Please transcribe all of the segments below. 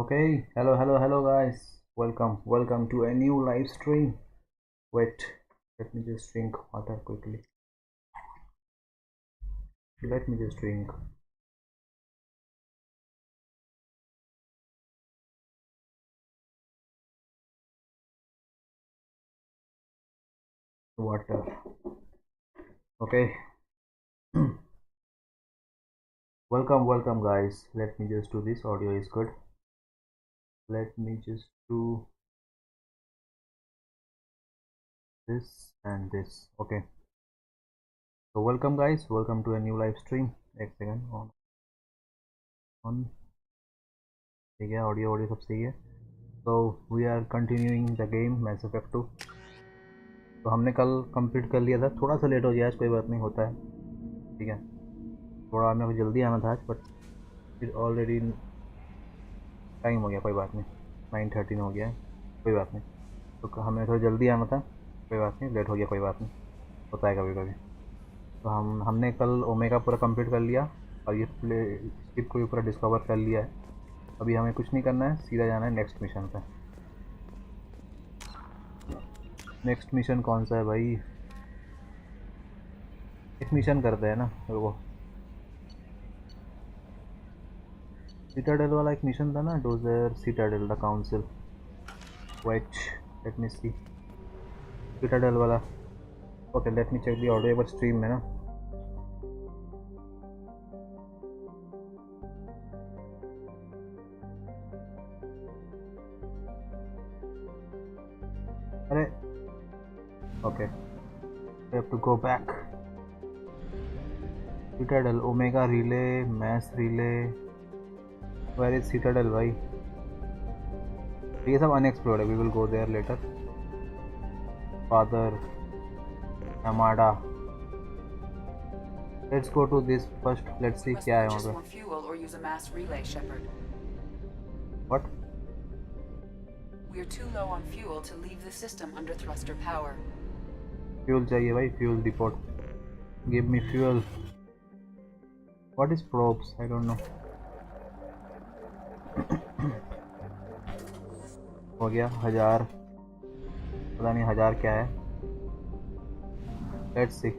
Okay, hello guys. Welcome to a new live stream. Wait, let me just drink water quickly. Let me just drink water. Okay, welcome guys. Let me just do this. Audio is good. Let me just do this and this. Okay, so welcome guys. Welcome to a new live stream. एक second on ठीक है audio सब सही है. So we are continuing the game Mass Effect 2. तो हमने कल complete कर लिया था. थोड़ा सा लेट हो गया आज, कोई बात नहीं, होता है. ठीक है, थोड़ा मेरे को जल्दी आना था आज, बट फिर ऑलरेडी टाइम हो गया. कोई बात नहीं, 9:13 हो गया है. कोई बात नहीं. तो हमें थोड़ा जल्दी आना था. कोई बात नहीं, लेट हो गया, कोई बात नहीं, होता है कभी कभी. तो हमने कल ओमेगा पूरा कंप्लीट कर लिया और ये प्ले स्किप को भी पूरा डिस्कवर कर लिया है. अभी हमें कुछ नहीं करना है, सीधा जाना है नेक्स्ट मिशन पे. नेक्स्ट मिशन कौन सा है भाई? एक मिशन करते हैं ना. वो सिटाडेल वाला एक मिशन था ना, डोजर Citadel the council. Wait, let me see. Citadel वाला. Okay, let me check the audio पर स्ट्रीम में ना. अरे okay, we have to go back. Citadel, Omega relay, mass relay. Where is Citadel भाई? ये सब unexplored है. We will go there later. Father, Amada. Let's go to this first. Let's see क्या है वहाँ पे. What? We're too low on fuel to leave the system under thruster power. Fuel चाहिए भाई. Fuel depot. Give me fuel. What is probes? I don't know. हो गया 1000. पता नहीं 1000 क्या है. Let's see.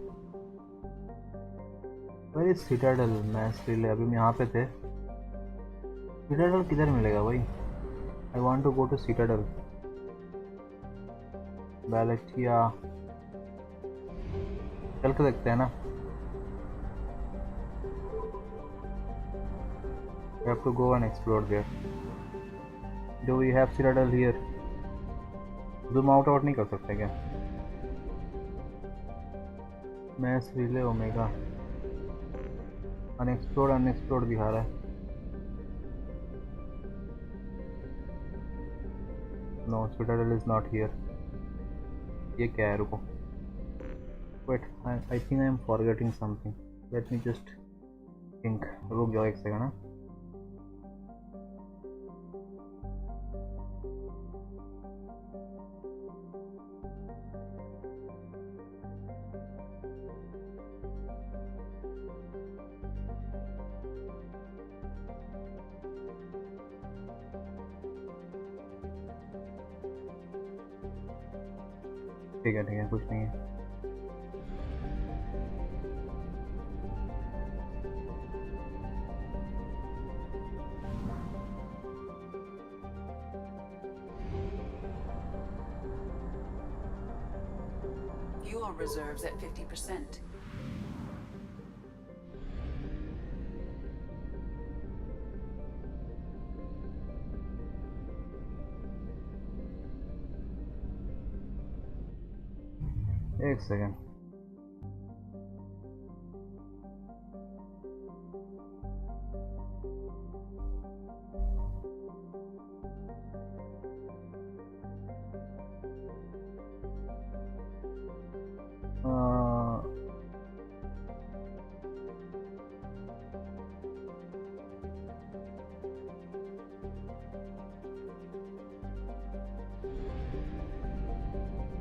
Where is Citadel? Mass relay. अभी हम यहाँ पे थे. Citadel किधर मिलेगा भाई? I want to go to Citadel. बैलेटिया. चल के देखते हैं ना. We have to go and explore there. Do we have Citadel here? Zoom out नहीं कर सकते क्या? Mass relay Omega. Unexplored दिखा रहा है. No, Citadel is not here. ये क्या है? रुको. Wait, I think I am forgetting something. Let me just think. रुक जाओ एक सेकंड ना. ठीक है, कुछ नहीं है. Fuel reserves at 50%. एक सेकंड.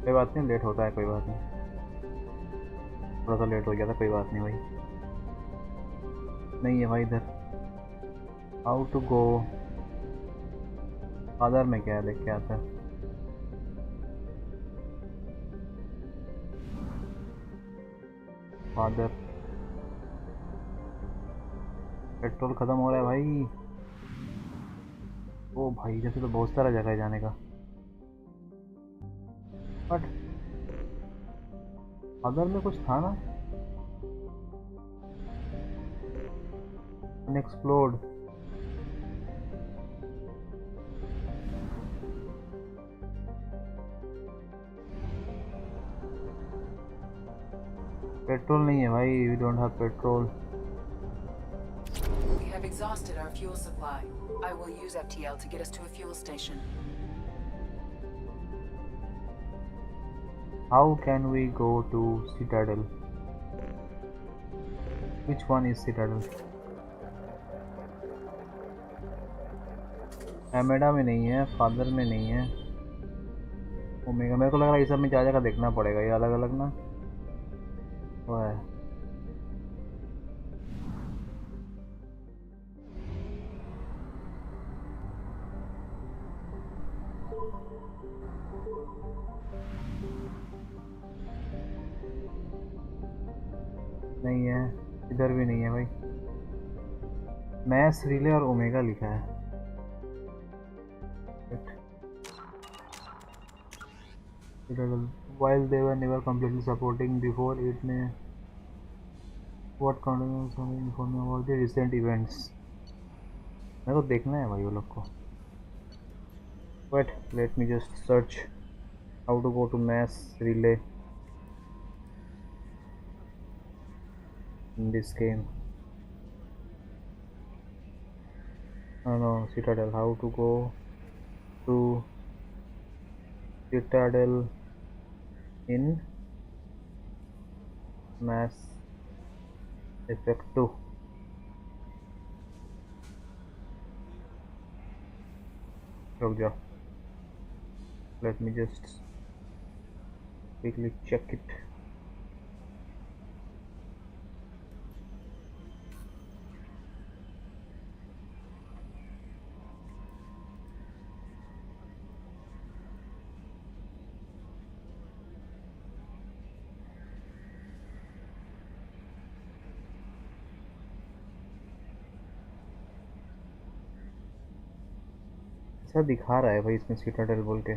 कोई बात नहीं, लेट होता है, कोई बात नहीं. थोड़ा सा लेट हो गया था, कोई बात नहीं भाई. नहीं है भाई इधर. How to go? फादर में क्या है देख के आता है। फादर, पेट्रोल खत्म हो रहा है भाई। ओ भाई, जैसे तो बहुत सारा जगह है जाने का। बट फादर में कुछ था ना, अनएक्सप्लोर्ड। पेट्रोल नहीं है भाई, we don't have petrol. We have exhausted our fuel supply. I will use FTL to get us to a fuel station. How can we go to Citadel? Which one is Citadel? एमेडा में नहीं है, father में नहीं है, omega. मेरे को लग रहा है ये सब में क्या जगह देखना पड़ेगा, ये अलग अलग ना वो है। नहीं है, इधर भी नहीं है भाई। मैस रिले और ओमेगा लिखा है। While they were never completely supporting before it may what continues informing about the recent events. मेरे को देखना है भाई वो लोग को। Wait, let me just search how to go to mass relay in this game. Oh no, Citadel. How to go to Citadel in Mass Effect 2. रुक जाओ, let me just quickly check it. ऐसा दिखा रहा है भाई इसमें Citadel बोल के।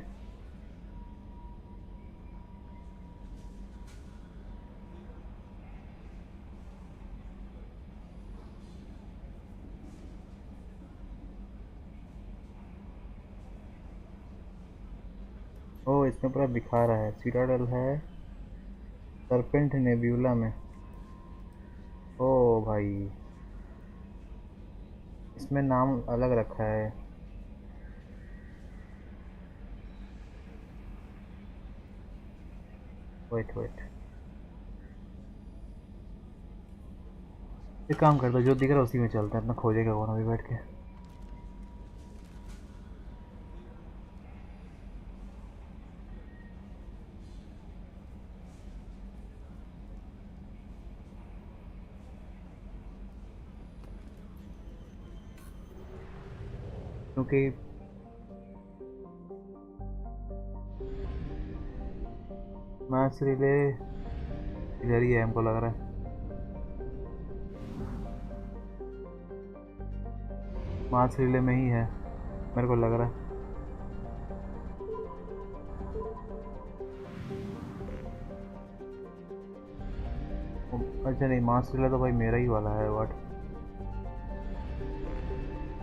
ओ, इसमें पूरा दिखा रहा है सिटाडेल है सरपेंट नेब्यूला में। ओ भाई, इसमें नाम अलग रखा है। वेट वेट, एक काम करता जो दिख रहा है उसी में चलता है, अपना खोजेगा कौन अभी बैठ के। क्योंकि मैच रिले इधर ही है हमको लग रहा है। मैच रिले में ही है मेरे को लग रहा है। अच्छा नहीं, मास रिले तो भाई मेरा ही वाला है। What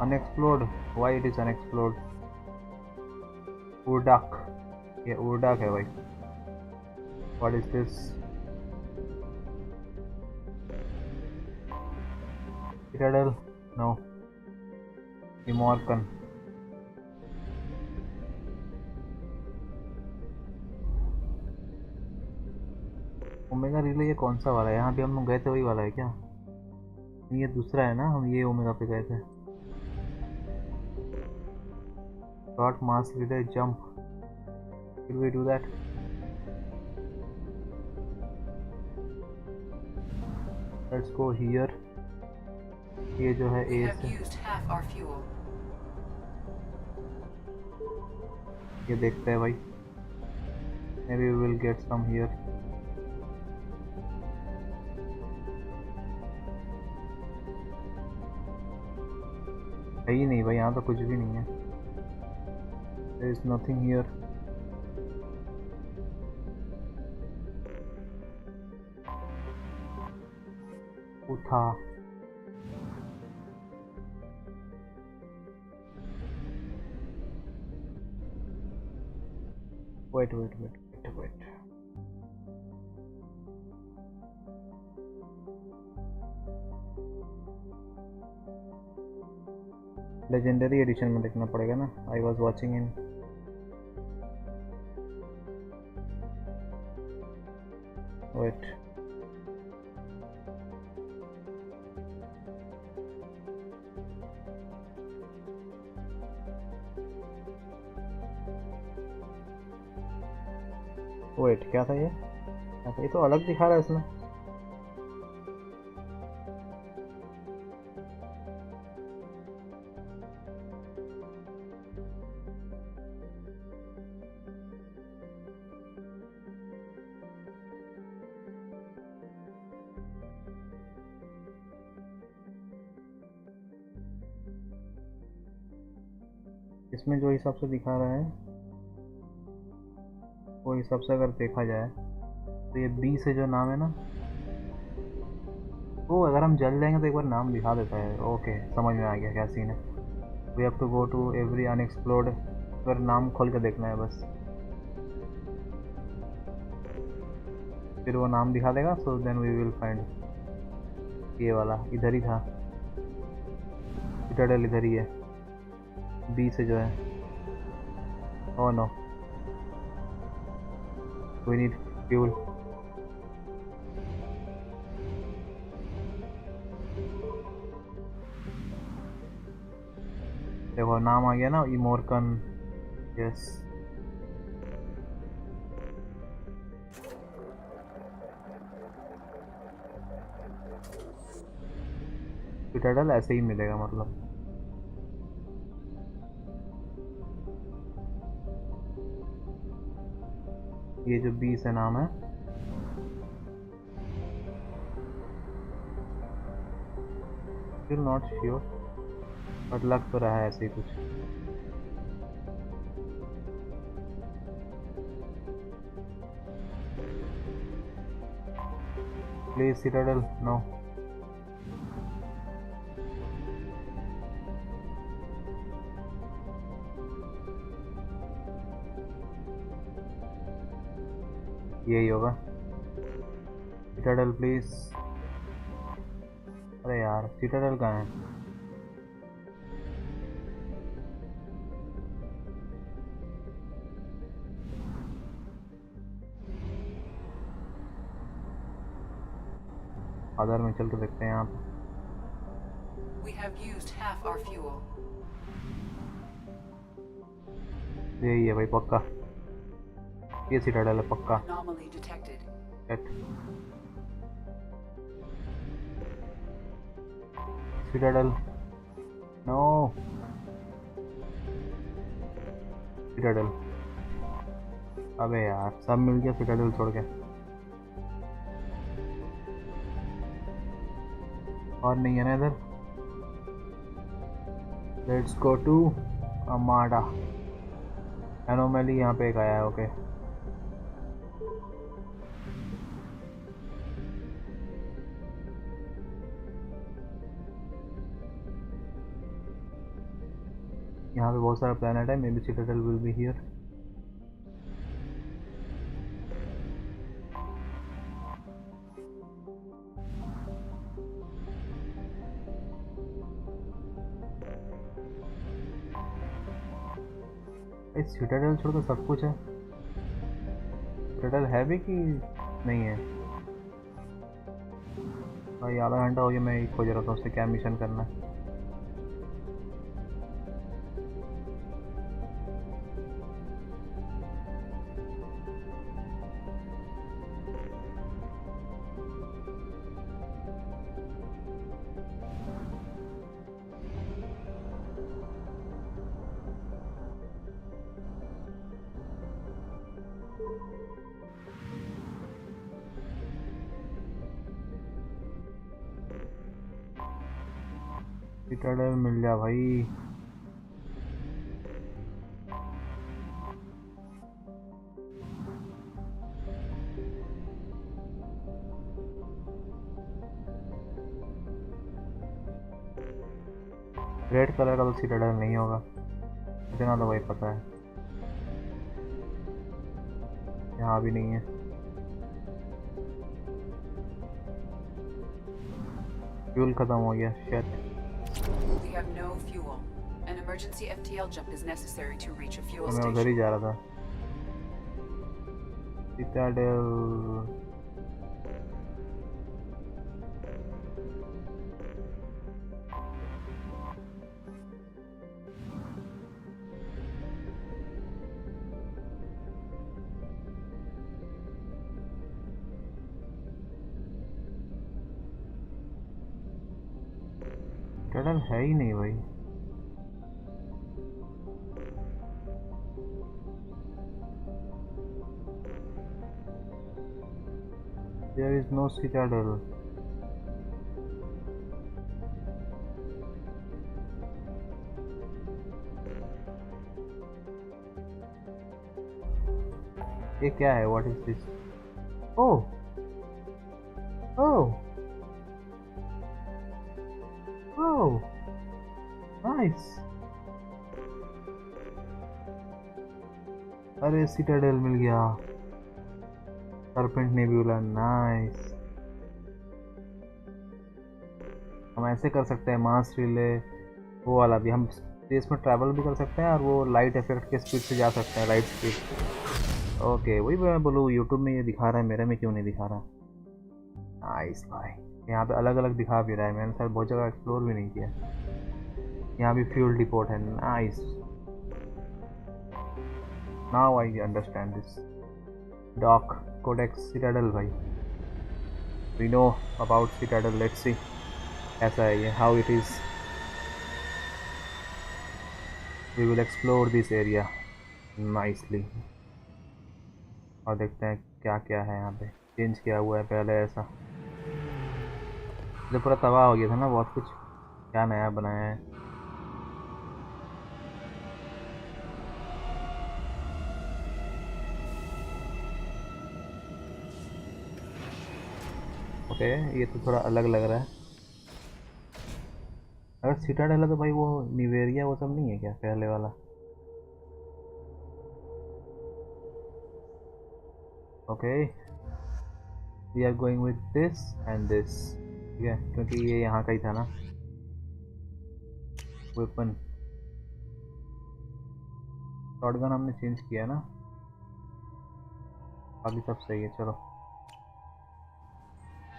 unexplored, why it is unexplored? उर्डाक, ये उर्डाक है भाई। What is this? Citadel no, इमोर्कन। ओमेगा रिले ये कौन सा वाला है? यहाँ भी हम लोग गए थे वही वाला है क्या? ये दूसरा है ना, हम ये ओमेगा पे गए थे। Short mass relay jump, will we do that? Let's go here. ये जो है We ए have से। used half our fuel. ये देखते हैं भाई, maybe we will get some here. है ही नहीं भाई, यहाँ तो कुछ भी नहीं है। There is nothing here. उठा। Wait wait wait wait wait. Legendary edition में देखना पड़ेगा ना। I was watching in, wait, wait क्या था ये? क्या था? ये तो अलग दिखा रहा है इसमें। इसमें जो हिसाब से दिखा रहा है वो हिसाब से अगर देखा जाए तो ये बी से जो नाम है ना, वो अगर हम जल जाएंगे तो एक बार नाम दिखा देता है। ओके, समझ में आ गया क्या सीन है। We have to go to every unexplored, अगर नाम खोल के देखना है बस, फिर वो नाम दिखा देगा। So then we will find. ये वाला इधर ही था, सिटाडेल इधर ही है, बी से जो है। Oh no, we need fuel. देखो नाम आ गया ना, इमोरकन। यस, सिटाडेल ऐसे ही मिलेगा मतलब। ये जो बी से नाम है, स्टिल नॉट श्योर, बट लग तो रहा है ऐसे ही कुछ। Please Citadel, no. यही होगा, सिटाडेल प्लीज। अरे यार, सिटाडेल कहाँ है? फादर में चल के देखते हैं यहाँ पे। We have used half our fuel. यही है भाई पक्का, ये सिटाडेल है पक्का। Anomaly detected. Citadel, no Citadel. अबे यार, सब मिल गया सिटाडेल छोड़ के, और नहीं है ना इधर। लेट्स गो टू अमाडा। एनोमली यहाँ पे एक आया है। ओके, यहाँ पे बहुत सारा प्लेनेट है, may be Citadel will be here. Citadel छोड़ के सब कुछ है। सिटाडेल है भी कि नहीं है? भाई आधा घंटा हो गया मैं खोज रहा था उससे क्या मिशन करना है। सिटाडेल मिल जा भाई। रेड कलर का तो सिटाडेल नहीं होगा, इतना तो भाई पता है। यहाँ भी नहीं है। फ्यूल खत्म हो गया, shit. We have no fuel. An emergency FTL jump is necessary to reach a fuel तो मैं उधर ही station. जा रहा था। सिटाडेल सिटाडेल है ही नहीं भाई। There is no citadel. ये क्या है? What is this? Oh, oh, oh, nice. अरे सिटाडेल मिल गया। Serpent nebula, nice. हम ऐसे कर सकते हैं मास रिले, वो वाला भी। हम स्पेस में ट्रैवल भी कर सकते हैं और वो लाइट इफेक्ट के स्पीड से जा सकते हैं, लाइट स्पीड। ओके, वही मैं बोलूँ, यूट्यूब में ये दिखा रहा है, मेरे में क्यों नहीं दिखा रहा? नाइस भाई। यहाँ पे अलग अलग दिखा भी रहा है, मैंने शायद बहुत जगह एक्सप्लोर भी नहीं किया। यहाँ भी फ्यूल डिपोट है, nice. Now I understand this. Dock codex Citadel भाई, we know about Citadel. Let's see ऐसा है ये, how it is. We will explore this area nicely और देखते हैं क्या क्या है यहाँ पे चेंज किया हुआ है। पहले ऐसा जो पूरा तबाह हो गया था ना बहुत कुछ, क्या नया बनाया है। ओके, ये तो थोड़ा अलग लग रहा है। अगर सिटाडेल है तो भाई वो निवेरिया वो सब नहीं है क्या पहले वाला? Okay, we are going with this and this, ठीक है, क्योंकि ये यहाँ का ही था ना। वेपन शॉटगन हमने चेंज किया ना, अभी सब सही है। चलो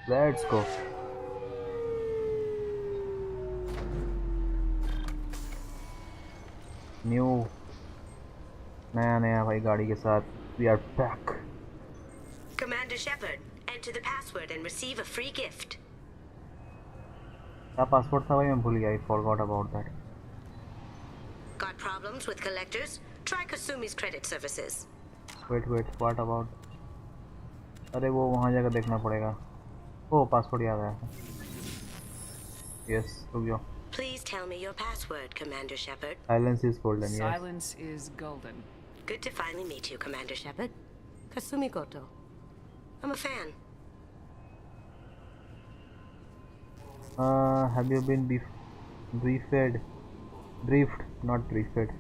लेट्स गो। न्यू, नया नया भाई गाड़ी के साथ। We are back. Commander Shepard, enter the password and receive a free gift. क्या पासवर्ड था भाई, मैं भूल गया। I forgot about that. Got problems with collectors? Try Kasumi's credit services. Wait wait, what about? अरे वो वहाँ जाकर देखना पड़ेगा। ओ, पासवर्ड याद आया। यस, रुक जाओ। Please tell me your password, Commander Shepard. Silence is golden. Yes, Silence is golden. Good to finally meet you, Commander Shepard. Kasumi Goto. I'm a fan. have you been briefed? Briefed, not briefed.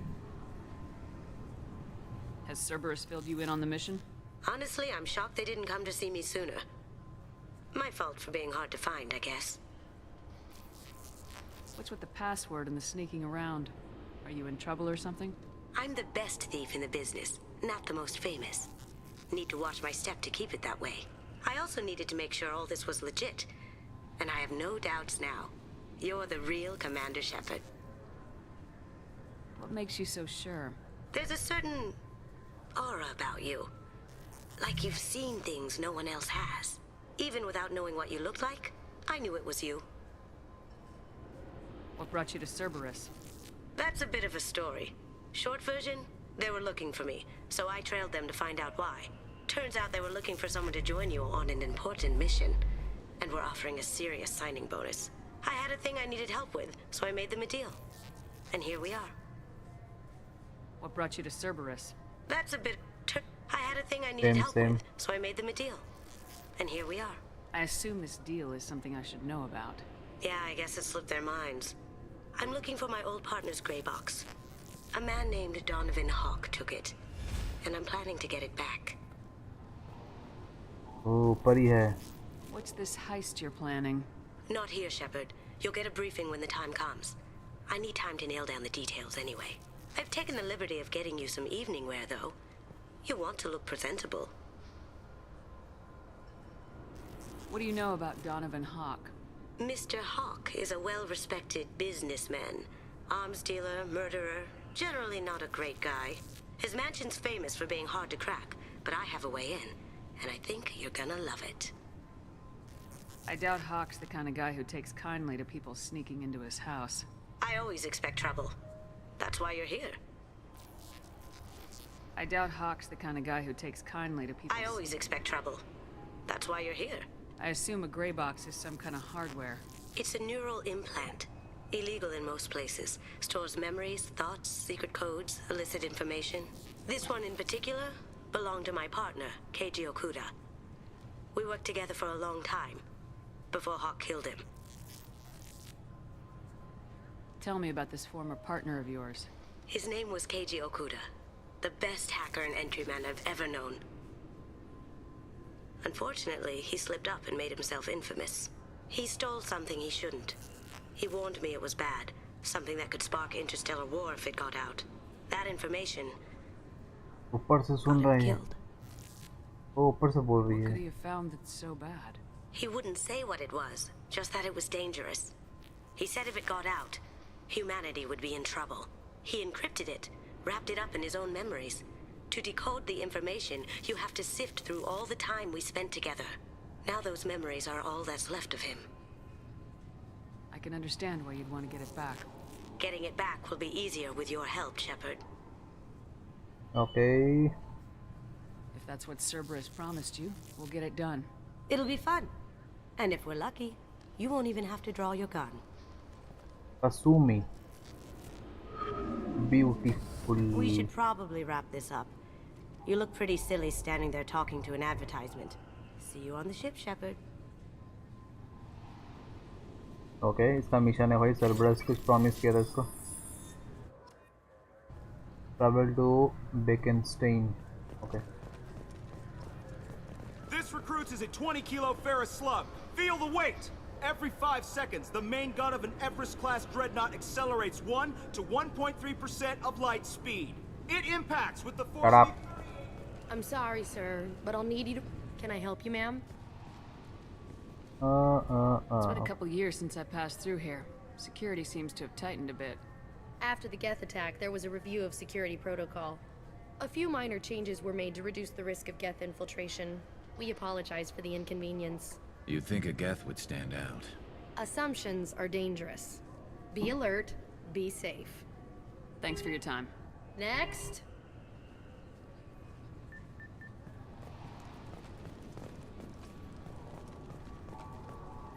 Has Cerberus filled you in on the mission? Honestly, I'm shocked they didn't come to see me sooner. My fault for being hard to find, I guess. What's with the password and the sneaking around? Are you in trouble or something? I'm the best thief in the business, not the most famous. Need to watch my step to keep it that way. I also needed to make sure all this was legit. And I have no doubts now. You're the real Commander Shepard. What makes you so sure? There's a certain aura about you. Like you've seen things no one else has. Even without knowing what you looked like, I knew it was you. What brought you to Cerberus? That's a bit of a story. Short version, they were looking for me, so I trailed them to find out why. Turns out they were looking for someone to join you on an important mission, and were offering a serious signing bonus. I had a thing I needed help with, so I made them a deal. And here we are. What brought you to Cerberus? That's a bit... I had a thing I needed help Same. with, so I made them a deal. And here we are. I assume this deal is something I should know about. Yeah, I guess it slipped their minds. I'm looking for my old partner's gray box. A man named Donovan Hawk took it. And I'm planning to get it back. Oh, परी है. What's this heist you're planning? Not here, Shepard. You'll get a briefing when the time comes. I need time to nail down the details anyway. I've taken the liberty of getting you some evening wear, though. You want to look presentable. What do you know about Donovan Hawk? Mr. Hawk is a well-respected businessman. Arms dealer, murderer, generally not a great guy. His mansion's famous for being hard to crack, but I have a way in, and I think you're gonna love it. I doubt Hawk's the kind of guy who takes kindly to people sneaking into his house. I always expect trouble. That's why you're here. I doubt Hawk's the kind of guy who takes kindly to people. I always expect trouble. That's why you're here. I assume a gray box is some kind of hardware. It's a neural implant. Illegal in most places. Stores memories, thoughts, secret codes, illicit information. This one in particular belonged to my partner, Keiji Okuda. We worked together for a long time, before Hawk killed him. Tell me about this former partner of yours. His name was Keiji Okuda, the best hacker and entryman I've ever known. Unfortunately, he slipped up and made himself infamous. He stole something he shouldn't. He warned me it was bad, something that could spark interstellar war if it got out. That information ऊपर से सुन got रहे him हैं. killed. वो ऊपर से बोल रही What could है. he have found that's so bad? He wouldn't say what it was, just that it was dangerous. He said if it got out, humanity would be in trouble. He encrypted it, wrapped it up in his own memories. To decode the information, you have to sift through all the time we spent together. Now those memories are all that's left of him. I can understand why you'd want to get it back. Getting it back will be easier with your help, Shepard. Okay. If that's what Cerberus promised you, we'll get it done. It'll be fun. And if we're lucky, you won't even have to draw your gun. Asumi. Beautiful. We should probably wrap this up. You look pretty silly standing there talking to an advertisement. See you on the ship, Shepard. Okay, इसका mission है भाई. Cerberus कुछ promise किया था इसको. Travel to Bekenstein. Okay. This recruits is a 20-kilo ferrous slug. Feel the weight! Every 5 seconds, the main gun of an Everest-class dreadnought accelerates 1 to 1.3% of light speed. It impacts with the force... Shut up. I'm sorry, sir, but I'll need you to... Can I help you, ma'am? It's been a couple years since I passed through here. Security seems to have tightened a bit. After the Geth attack, there was a review of security protocol. A few minor changes were made to reduce the risk of Geth infiltration. We apologize for the inconvenience. You'd think a Geth would stand out. Assumptions are dangerous. Be alert, be safe. Thanks for your time. Next!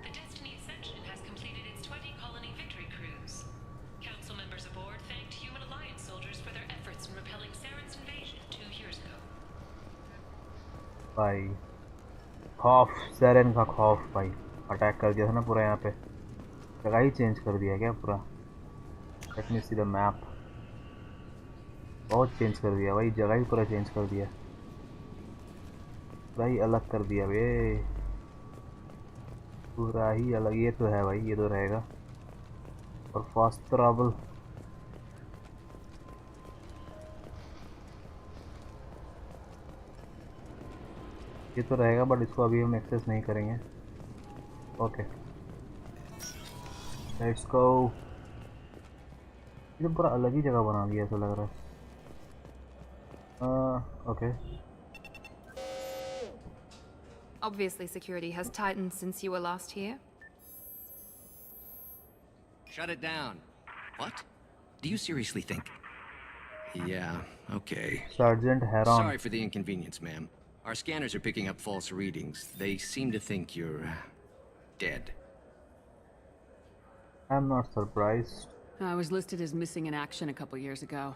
The Destiny Ascension has completed its 20-colony victory cruise. Council members aboard thanked Human Alliance soldiers for their efforts in repelling Saren's invasion 2 years ago. भाई खौफ, सैरन का खौफ भाई. Attack कर दिया था ना पूरा यहाँ पे. जगह ही चेंज कर दिया क्या पूरा. Late me see the map. बहुत चेंज कर दिया भाई. जगह ही पूरा चेंज कर दिया. पूरा ही अलग कर दिया बे. पूरा ही अलग. ये तो है भाई. ये तो रहेगा. और फास्ट ट्रैवल. ये तो रहेगा बट इसको अभी हम एक्सेस नहीं करेंगे. Okay let's go. ये तो पूरा अलग ही जगह बना दिया ऐसा लग रहा है. Okay. Obviously, security has tightened since you were last here. Shut it down. What? Do you seriously think? Yeah, okay. Sergeant Heron. Sorry for the inconvenience, ma'am. Our scanners are picking up false readings. They seem to think you're dead. I'm not surprised. I was listed as missing in action a couple years ago.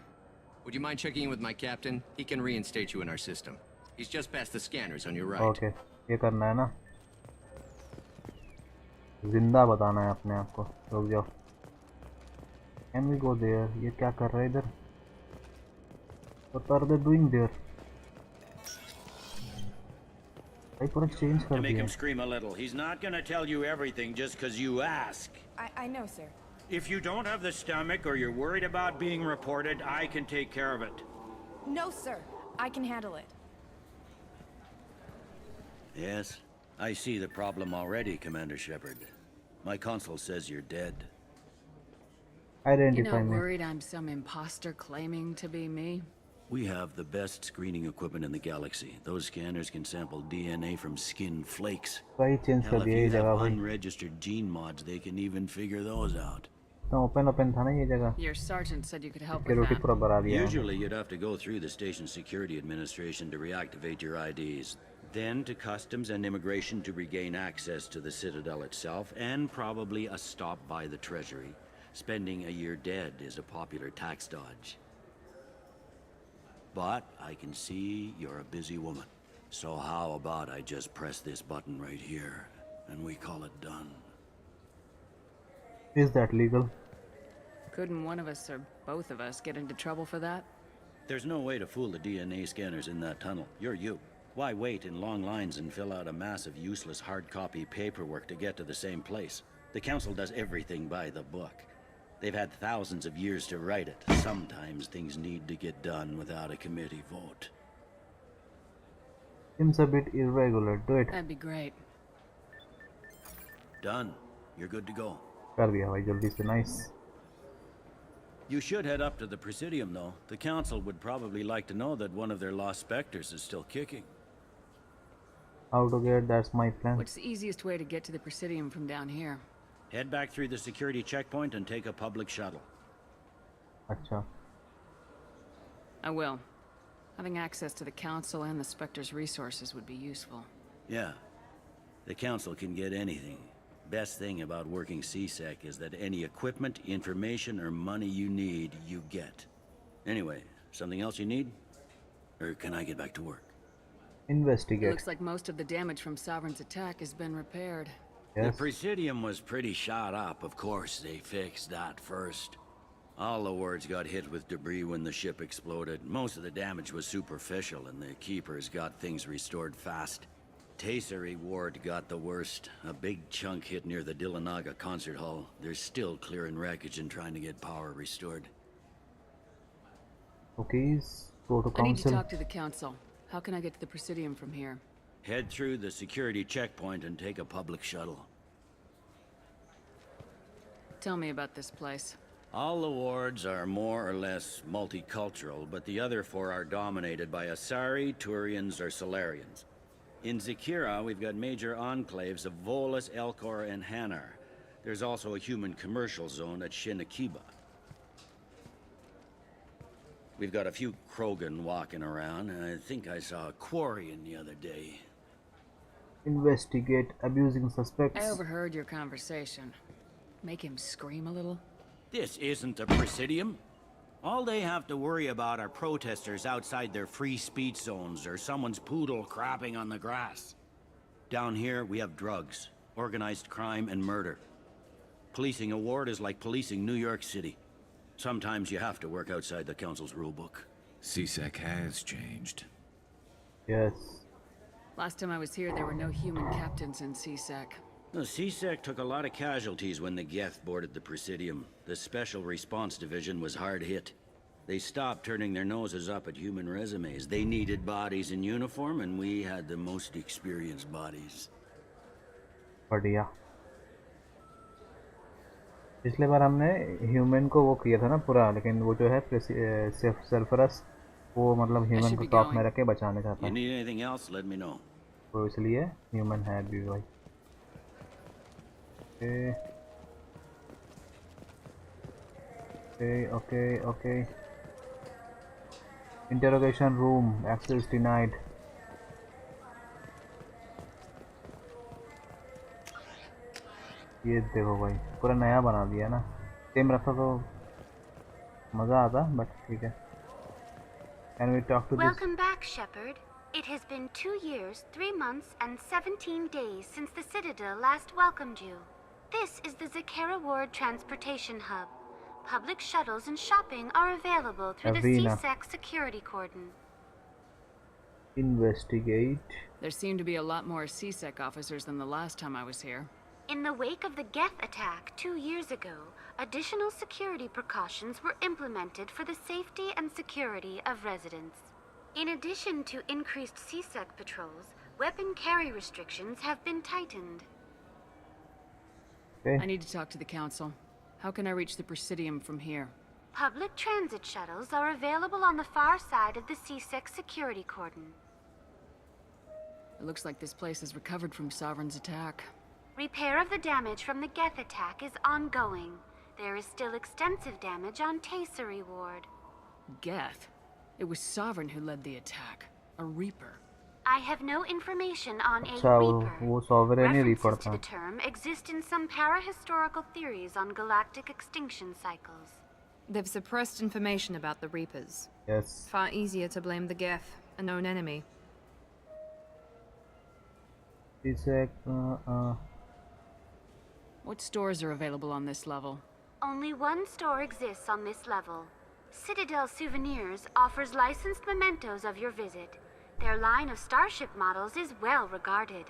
Would you mind checking in with my captain? He can reinstate you in our system. He's just past the scanners on your right. Okay, ये करना है ना, जिंदा बताना है अपने आप को. रुक जाओ. Can we go there? ये क्या कर रहा है इधर? What are they doing there? भाई पूरा change To कर make दिया. him scream a little. He's not gonna tell you everything just because you ask. I know, sir. If you don't have the stomach or you're worried about being reported, I can take care of it. No, sir. I can handle it. Yes, I see the problem already, Commander Shepard. My consul says you're dead. You're Identify not me. worried I'm some imposter claiming to be me? We have the best screening equipment in the galaxy. Those scanners can sample DNA from skin flakes. सही change Hell, कर if दिया you ये have जगह भाई. unregistered gene mods, they can even figure those out. तो open था ना ये जगह. Your sergeant said you could help with Security that. पूरा बढ़ा दिया. Usually you'd have to go through the station security administration to reactivate your IDs. Then to customs and immigration to regain access to the Citadel itself, and probably a stop by the Treasury. Spending a year dead is a popular tax dodge. But I can see you're a busy woman. So how about I just press this button right here, and we call it done? Is that legal? Couldn't one of us or both of us get into trouble for that? There's no way to fool the DNA scanners in that tunnel. You're you. Why wait in long lines and fill out a massive useless hard copy paperwork to get to the same place? The Council does everything by the book. They've had thousands of years to write it. Sometimes things need to get done without a committee vote. Seems a bit irregular. Do it. That'd be great. Done. You're good to go. कर दिया भाई जल्दी से. Nice. You should head up to the Presidium, though. The Council would probably like to know that one of their lost specters is still kicking. How to get? That's my plan. What's the easiest way to get to the Presidium from down here? Head back through the security checkpoint and take a public shuttle. अच्छा. I will. Having access to the Council and the Spectre's resources would be useful. Yeah. The Council can get anything. Best thing about working CSEC is that any equipment, information, or money you need, you get. Anyway, something else you need? Or can I get back to work? It Investigate. looks like most of the damage from Sovereign's attack has been repaired. The Yes. Presidium was pretty shot up. Of course, they fixed that first. All the wards got hit with debris when the ship exploded. Most of the damage was superficial, and the Keepers got things restored fast. Tasery Ward got the worst. A big chunk hit near the Dillanaga concert hall. They're still clearing wreckage and trying to get power restored. Okay. Go to I need to council. talk to the Council. How can I get to the Presidium from here? Head through the security checkpoint and take a public shuttle. Tell me about this place. All the wards are more or less multicultural, but the other four are dominated by Asari, Turians, or Solarians. In Zakira, we've got major enclaves of Volus, Elcor, and Hanar. There's also a human commercial zone at Shinakiba. We've got a few Krogan walking around, and I think I saw a Quarian the other day. Investigate abusing suspects. I overheard your conversation. Make him scream a little? This isn't a Presidium. All they have to worry about are protesters outside their free speech zones or someone's poodle crapping on the grass. Down here, we have drugs, organized crime, and murder. Policing a ward is like policing New York City. Sometimes you have to work outside the Council's rulebook. CSEC has changed. Yes. Last time I was here, there were no human captains in CSEC. The CSEC took a lot of casualties when the Geth boarded the Presidium. The Special Response Division was hard hit. They stopped turning their noses up at human resumes. They needed bodies in uniform, and we had the most experienced bodies. बढ़िया. पिछले बार हमने human को वो किया था ना पूरा, लेकिन वो जो है सल्फरस वो मतलब ह्यूमन को टॉप में रख के बचाने चाहता You है. need anything else? Let me know. तो इसलिए ह्यूमन है भी भाई. Okay. Interrogation room. Access denied. ये देखो भाई पूरा नया बना दिया ना, सेम रखा तो मज़ा आता, बट ठीक है. Can we talk to this? Welcome back, Shepard. It has been 2 years, 3 months, and 17 days since the Citadel last welcomed you. This is the Zakera Ward Transportation Hub. Public shuttles and shopping are available through the Arena. CSEC security cordon. Investigate. There seem to be a lot more CSEC officers than the last time I was here. In the wake of the Geth attack 2 years ago, additional security precautions were implemented for the safety and security of residents. In addition to increased CSEC patrols, weapon carry restrictions have been tightened. Okay. I need to talk to the council. How can I reach the Presidium from here? Public transit shuttles are available on the far side of the CSEC security cordon. It looks like this place has recovered from Sovereign's attack. Repair of the damage from the Geth attack is ongoing. There is still extensive damage on Tasery Ward. Geth? It was Sovereign who led the attack. A Reaper. I have no information on a अच्छा Reaper. वो Sovereign he Reaper References to था. the term exist in some parahistorical theories on galactic extinction cycles. They've suppressed information about the Reapers. Yes. Far easier to blame the Geth, a known enemy. What stores are available on this level? Only one store exists on this level. Citadel Souvenirs offers licensed mementos of your visit. Their line of starship models is well regarded.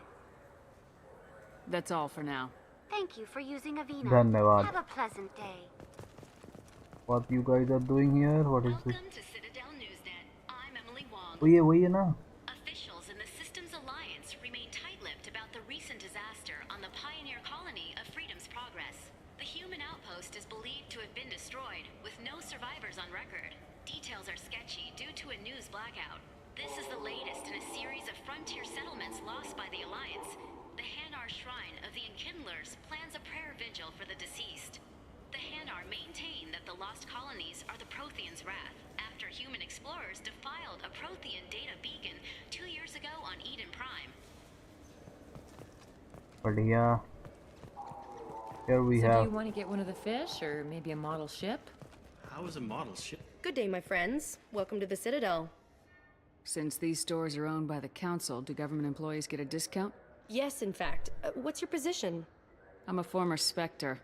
That's all for now. Thank you for using Avina. धन्यवाद. Have a pleasant day. What you guys are doing here? What is this? Welcome to Citadel Newsnet. I'm Emily Wong. वही है ना? Officials in the Systems Alliance remain tight-lipped about the recent disaster on the pioneer colony of Freedom's Progress. The human outpost is believed to have been destroyed, with no survivors on record. Details are sketchy due to a news blackout. This is the latest in a series of frontier settlements lost by the Alliance. The Hanar Shrine of the Enkindlers plans a prayer vigil for the deceased. The Hanar maintain that the lost colonies are the Protheans' wrath, after human explorers defiled a Prothean data beacon 2 years ago on Eden Prime. बढ़िया. Here we So have. do you want to get one of the fish, or maybe a model ship? How is a model ship? Good day, my friends. Welcome to the Citadel. Since these stores are owned by the council, do government employees get a discount? Yes, in fact. What's your position? I'm a former Spectre.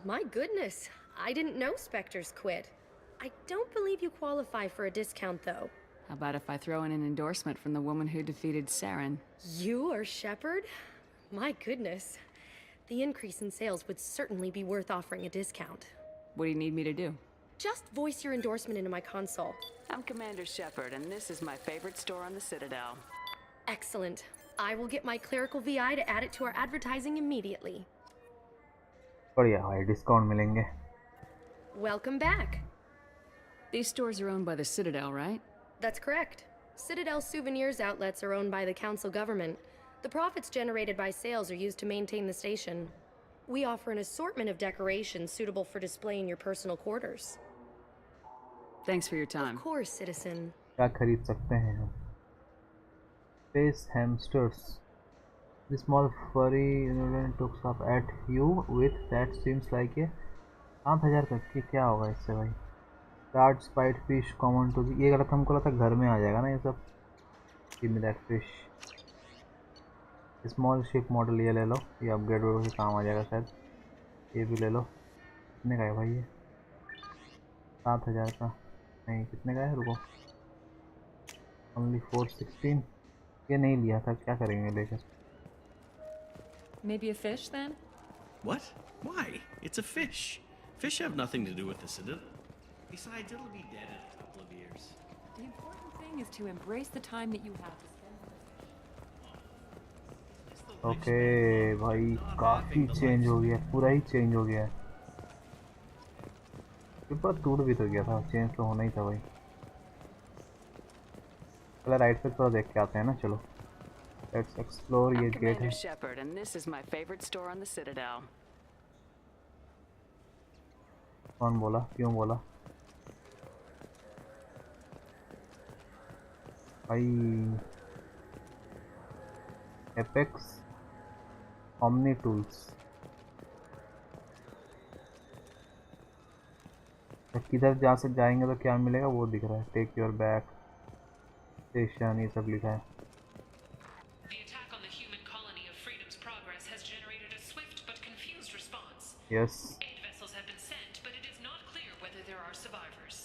My goodness. I didn't know Spectres quit. I don't believe you qualify for a discount, though. How about if I throw in an endorsement from the woman who defeated Saren? You are Shepard? My goodness. The increase in sales would certainly be worth offering a discount. What do you need me to do? Just voice your endorsement into my console. I'm Commander Shepard, and this is my favorite store on the Citadel. Excellent. I will get my clerical VI to add it to our advertising immediately. बढ़िया भाई discount मिलेंगे. Welcome back. These stores are owned by the Citadel, right? That's correct. Citadel Souvenirs outlets are owned by the council government. The profits generated by sales are used to maintain the station. We offer an assortment of decorations suitable for display in your personal quarters. Thanks for your time. Of course, citizen. क्या खरीद सकते हैं हम? Space hamsters. The small furry rodent looks up at you with that seems like a 5000 तक की क्या होगा इससे भाई? Large spite fish common to the ये गलत हमको लगा था घर में आ जाएगा ना ये सब. Give me that fish. Small ship model ये ले लो, ये अपग्रेड हो काम आ जाएगा शायद. ये भी ले लो. कितने का है भाई ये? 7000 का. नहीं कितने का है रुको. Only 416. ये नहीं लिया था, क्या करेंगे लेकर? Maybe a fish, then? What? Why? It's a fish. Fish have nothing to do with the Citadel. Besides, it'll be dead in a couple of years. The important thing is to embrace the time that you have to spend with it. Okay भाई काफ़ी change हो गया, पूरा ही change हो गया है. Paper टूट भी तो गया था, चेंज तो होना ही था भाई. चलो राइट पे थोड़ा देख के आते हैं ना. चलो लेट्स एक्सप्लोर. ये गेट है. Commander Shepard, and this is my favorite store on the Citadel. कौन बोला? क्यों बोला भाई? Apex omni tools. किधर जा से जाएंगे तो क्या मिलेगा वो दिख रहा है, टेक योर बैक स्टेशन, ये सब लिखा है। The attack on the human colony of Freedom's Progress has generated a swift but confused response. Yes Aid vessels have been sent, but it is not clear whether there are survivors.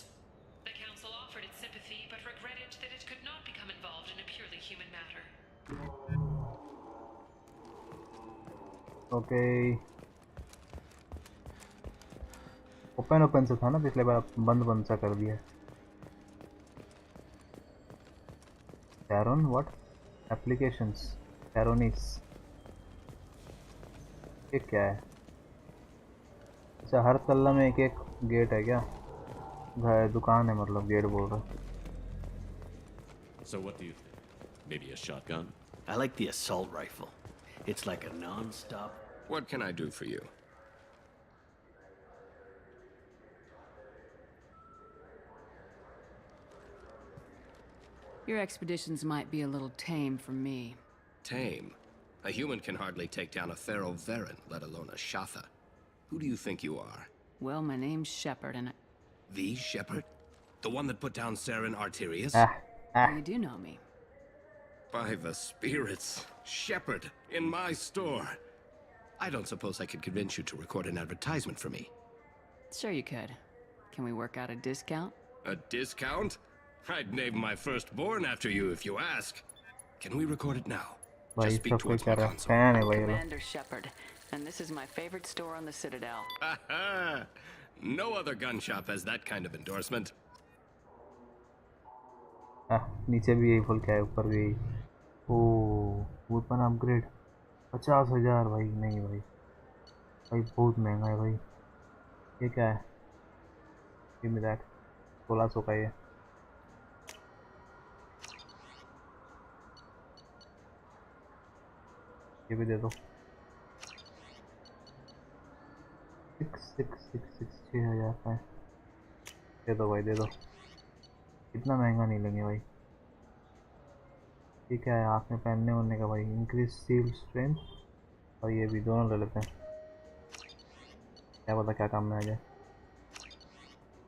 The Council offered its sympathy, but regretted that it could not become involved in a purely human matter. Okay, open open से था ना पिछले बार, बंद बंद सा कर दिया। टैरोन what applications टैरोनिस, ये क्या है? अच्छा, हर तल्ला में एक एक गेट है क्या? घर दुकान है मतलब, गेट बोल रहा। So what do you think? Maybe a shotgun? I like the assault rifle. It's like a non-stop. What can I do for you? Your expeditions might be a little tame for me. Tame? A human can hardly take down a Pharaoh Varen, let alone a Shatha. Who do you think you are? Well, my name's Shepard, and The Shepherd? The one that put down Saren Arterius? you do know me. By the spirits, Shepherd, in my store. I don't suppose I could convince you to record an advertisement for me. Sure you could. Can we work out a discount? A discount? I'd name my firstborn after you if you ask. Can we record it now? Just speak towards my console. Commander Shepard, and this is my favorite store on the Citadel. No other gun shop has that kind of endorsement. नीचे भी यही full क्या है, ऊपर भी यही। ओह, weapon upgrade 50,000 भाई। नहीं भाई, भाई बहुत महंगा है भाई। ये क्या है? Give me that. 1600 का ये भी दे दो। 6,000 का है, दे दो भाई, दे दो। इतना महंगा नहीं लेंगे भाई। ये क्या है? हाथ में पहनने होने का भाई, इंक्रीज सील स्ट्रेंथ, और ये भी दोनों ले लेते हैं, क्या पता क्या काम में आ जाए।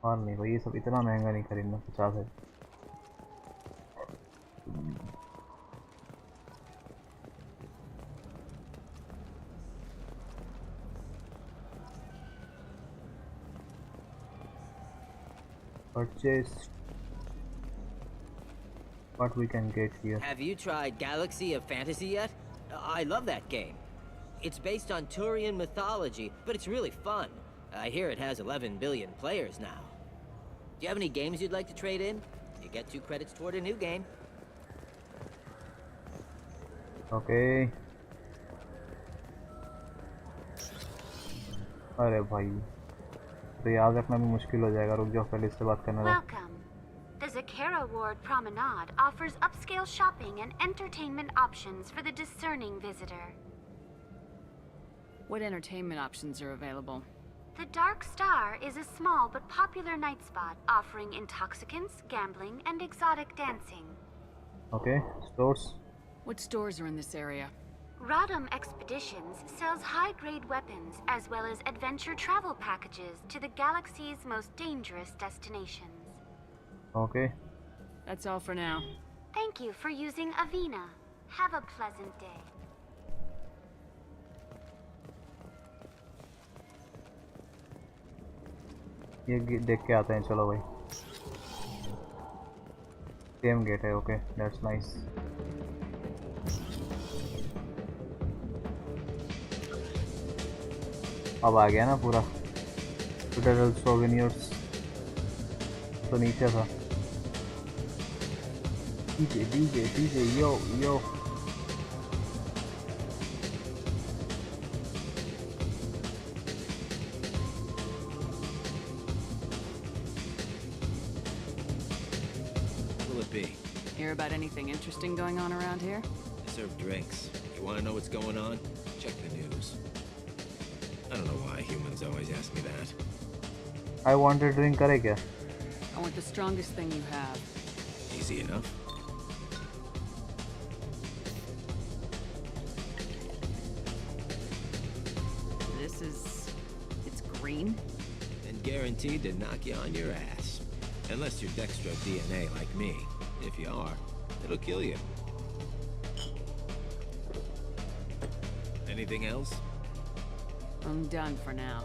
और नहीं भाई, ये सब इतना महंगा नहीं खरीदना, 50 है। Purchase what we can get here. Have you tried Galaxy of Fantasy yet? I love that game. It's based on Turian mythology, but it's really fun. I hear it has 11 billion players now. Do you have any games you'd like to trade in? You get 2 credits toward a new game. Okay. अरे भाई, तो याद रखना भी मुश्किल हो जाएगा। रुक जाओ, पहले इससे बात करने दो। Welcome. The Zakara Ward Promenade offers upscale shopping and entertainment options for the discerning visitor. What entertainment options are available? The Dark Star is a small but popular night spot offering intoxicants, gambling, and exotic dancing. Okay, stores. What stores are in this area? Rodham Expeditions sells high-grade weapons as well as adventure travel packages to the galaxy's most dangerous destinations. Okay. That's all for now. Thank you for using Avina. Have a pleasant day. ये देख के आते हैं, चलो भाई। Same gate है, okay, that's nice. अब आ गया ना पूरा। टोटल सोवेनियर्स तो नीचे था। DJ DJ DJ, yo yo. Who will it be? Hear about anything interesting going on around here? I serve drinks. You want to know what's going on? Check the news. I don't know why humans always ask me that. I want a drink, करे क्या? I want the strongest thing you have. Easy enough. This is... it's green? And guaranteed to knock you on your ass. Unless you're dextro DNA like me. If you are, it'll kill you. Anything else? I'm done for now.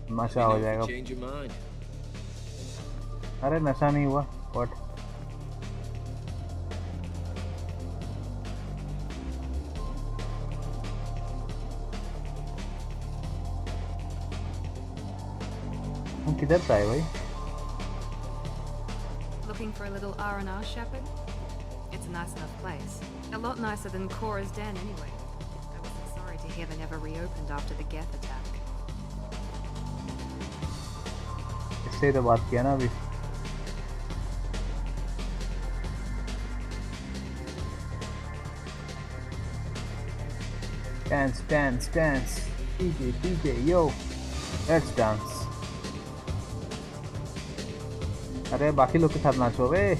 नशा हो जाएगा. Change your mind. अरे नशा नहीं हुआ. What? किधर से आए भाई? Looking for a little R&R, Shepard? It's a nice enough place. A lot nicer than Cora's den, anyway. I wasn't sorry to hear they never reopened after the Geth attack. इससे तो बात किया ना अभी. Dance. DJ, yo. Let's dance. अरे बाकी लोग के साथ नाचो बे.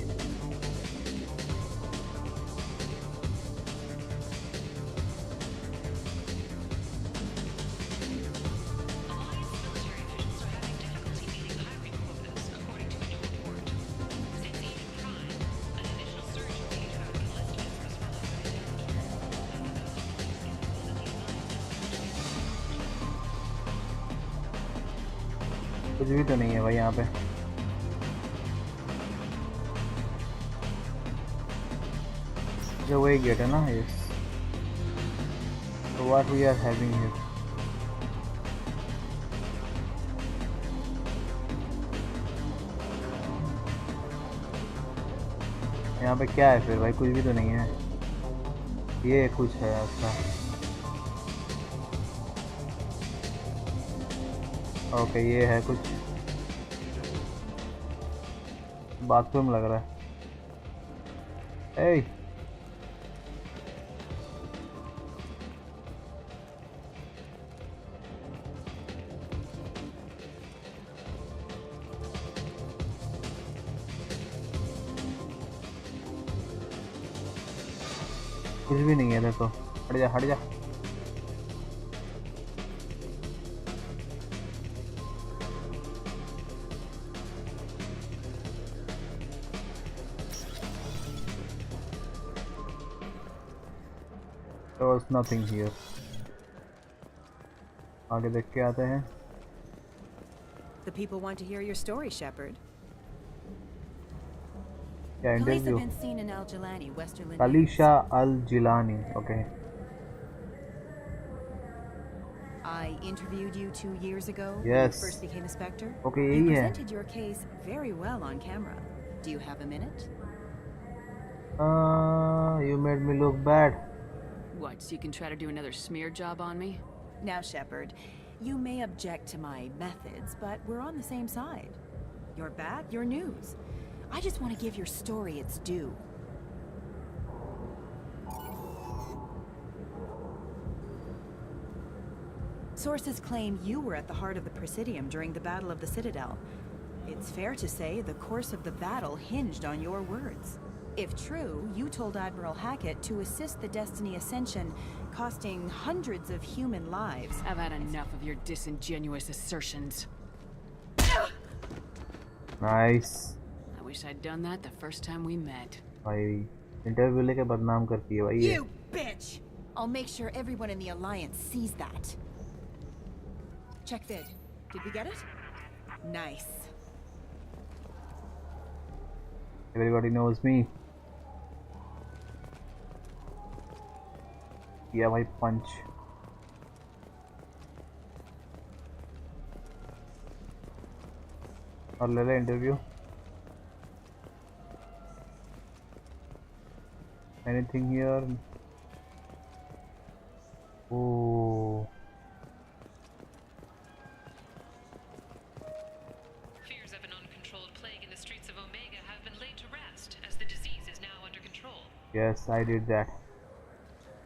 कुछ भी तो नहीं है भाई यहाँ पे. जो वही गेट है ना. Yes. So what we are having here? यहाँ पे क्या है फिर भाई? कुछ भी तो नहीं है. ये कुछ है अच्छा. ओके ये है कुछ. बाथरूम लग रहा है. Hey. कुछ भी नहीं है. देखो हट जा. There was nothing here. आगे देख के आते हैं. The people want to hear your story, Shepard. Yeah, Police interview. have been seen in Al-Jilani, Western Alisha Al-Jilani. Okay. I interviewed you 2 years ago when Yes. you first became a Spectre. Okay, You yeah. presented your case very well on camera. Do you have a minute? You made me look bad. What, so you can try to do another smear job on me? Now, Shepard, you may object to my methods, but we're on the same side. You're back, you're news. I just want to give your story its due. Sources claim you were at the heart of the Presidium during the Battle of the Citadel. It's fair to say the course of the battle hinged on your words. If true, you told Admiral Hackett to assist the Destiny Ascension, costing hundreds of human lives. I've had enough of your disingenuous assertions. Nice. I wish I'd done that the first time we met. भाई interview लेके बदनाम करती है भाई ये. You bitch! I'll make sure everyone in the Alliance sees that. Check vid. Did we get it? Nice. Everybody knows me. Yeah, भाई punch. और ले ले interview. Anything here? Oh. Fears of an uncontrolled plague in the streets of Omega have been laid to rest, as the disease is now under control. Yes, I did that.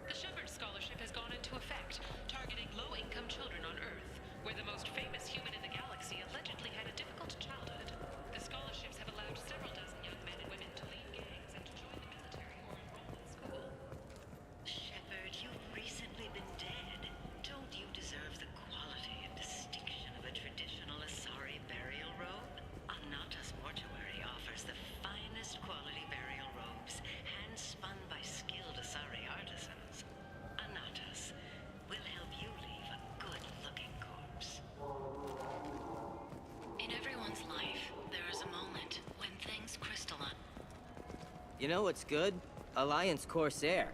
The Shepard Scholarship has gone into effect, targeting low-income children on Earth, where the most famous human in the galaxy allegedly had a difficult childhood. The scholarships have allowed several dozen young men and women to lead gangs and to join the military or enroll in school. Shepard, you've recently been dead. Told you deserve the quality and distinction of a traditional You know what's good? Alliance Corsair.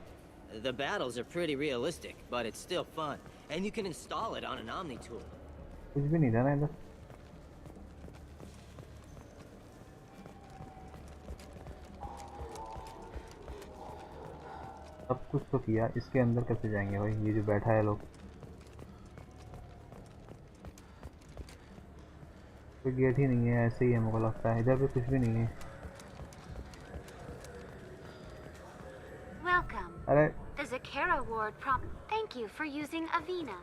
The battles are pretty realistic, but it's still fun. And you can install it on an Omni tool. कुछ भी नहीं था ना इधर। सब कुछ तो किया, इसके अंदर कैसे जाएंगे भाई? ये जो बैठा है लोग, कोई गेट ही नहीं है, ऐसे ही है मुझे लगता है। इधर भी कुछ भी नहीं है। Welcome. अरे The Zakara Ward Thank you for using Avena.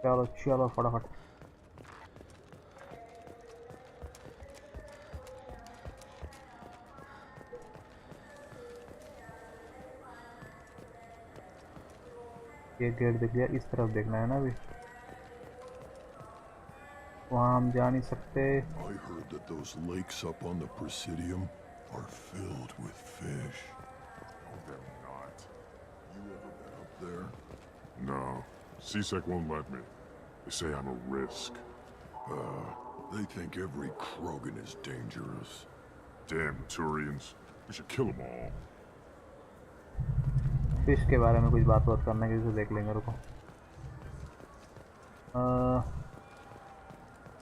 चलो चलो फटाफट। ये गेट दिख गया, इस तरफ देखना है ना अभी। वहाँ हम जा नहीं सकते। I heard that those lakes up on the Presidium are filled with fish. No, they're not. You ever been up there? No. CSEC won't let me. They say I'm a risk. They think every Krogan is dangerous. Damn Turians. We should kill them all. Fish के बारे में कुछ बात करना है, किसी से देख लेंगे, रुको।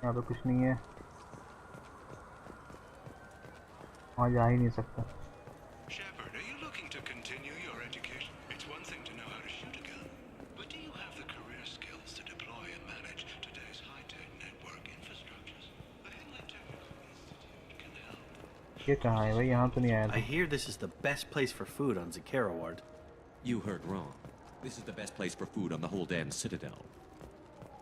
यहाँ पे कुछ नहीं है, वहाँ जा ही नहीं सकता। Shepard, are you looking to continue your education? It's one thing to know how to shoot a gun, but do you have the career skills to deploy and manage today's high-tech network infrastructures? The Hinley Technical Institute can help. ये कहाँ है भाई? यहाँ तो नहीं आया I था। hear this is the best place for food on Zakara Ward. You heard wrong. This is the best place for food on the whole damn Citadel.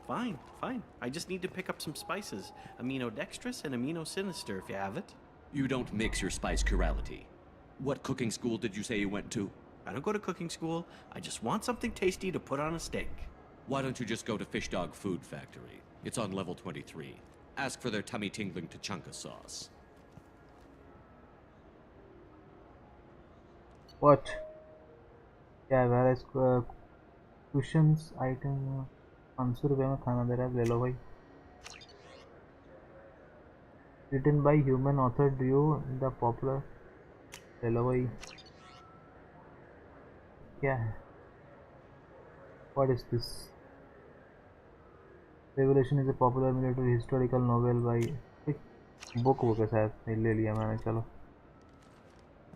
Fine, fine. I just need to pick up some spices. Amino dextrous and amino sinister if you have it. You don't mix your spice chirality. What cooking school did you say you went to? I don't go to cooking school. I just want something tasty to put on a steak. Why don't you just go to Fish Dog Food Factory? It's on level 23. Ask for their tummy-tingling tachanka sauce. What? क्या है? Cushions item 500 रुपये में खाना दे रहा है, ले लो भाई। Written by human author, do you the popular? ले लो भाई। क्या है? What is this? Revelation is a popular military historical novel by book है शायद, ले लिया मैंने। चलो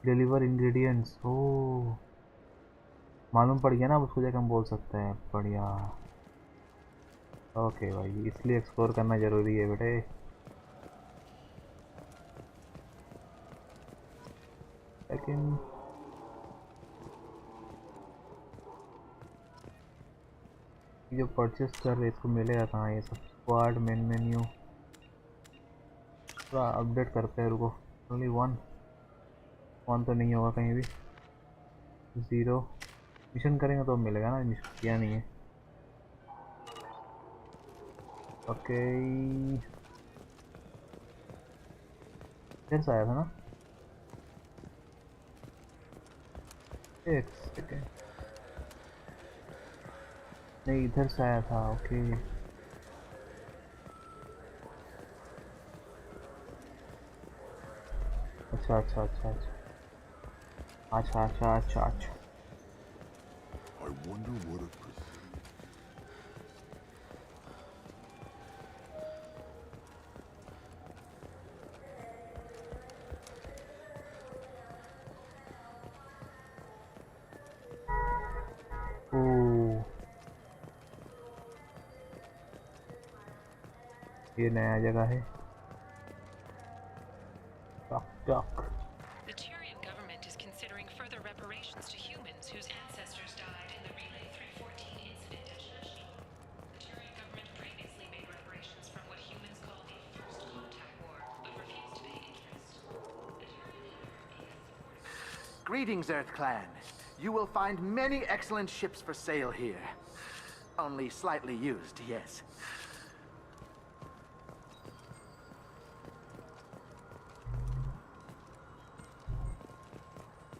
डिलीवर इंग्रेडिएंट्स। ओह मालूम पड़ गया ना, अब उसको जाकर हम बोल सकते हैं। बढ़िया। ओके भाई, इसलिए एक्सप्लोर करना ज़रूरी है बेटे। लेकिन जो परचेस कर रहे इसको मिलेगा कहाँ? ये सब स्क्वाड मेन मेन्यू थोड़ा अपडेट करते हैं, रुको। ओनली वन तो नहीं होगा कहीं भी। 0 मिशन करेंगे तो मिलेगा ना, मिशन किया नहीं है। ओके इधर से आया था ना? एक सेकेंड, नहीं इधर से आया था। ओके अच्छा अच्छा अच्छा अच्छा अच्छा अच्छा अच्छा अच्छा। I wonder what a ये नया जगह है। टक टक। The Turian government is considering further reparations to humans whose ancestors died in the Relay 314 incident at National. The Turian government previously made reparations from what humans call the First Contact War, but refused to pay interest. Greetings, Earth Clan. You will find many excellent ships for sale here. Only slightly used, yes.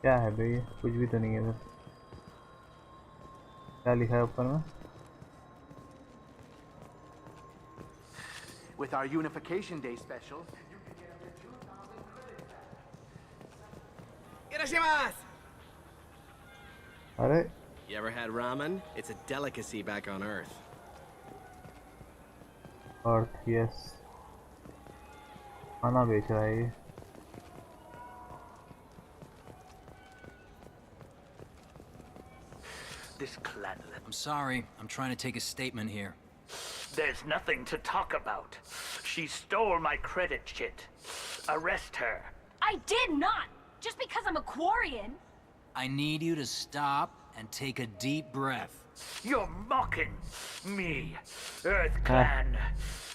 क्या है भाई? कुछ भी तो नहीं है sir. क्या लिखा है ऊपर में? With our Unification Day special, you can get up to 2,000 credits back. Irashimasu! अरे You ever had ramen? It's a delicacy back on Earth. Earth yes खाना बेच रहा है ये. This clanlet. I'm sorry. I'm trying to take a statement here. There's nothing to talk about. She stole my credit shit. Arrest her. I did not! Just because I'm a Quarian! I need you to stop and take a deep breath. You're mocking me, Earth Clan.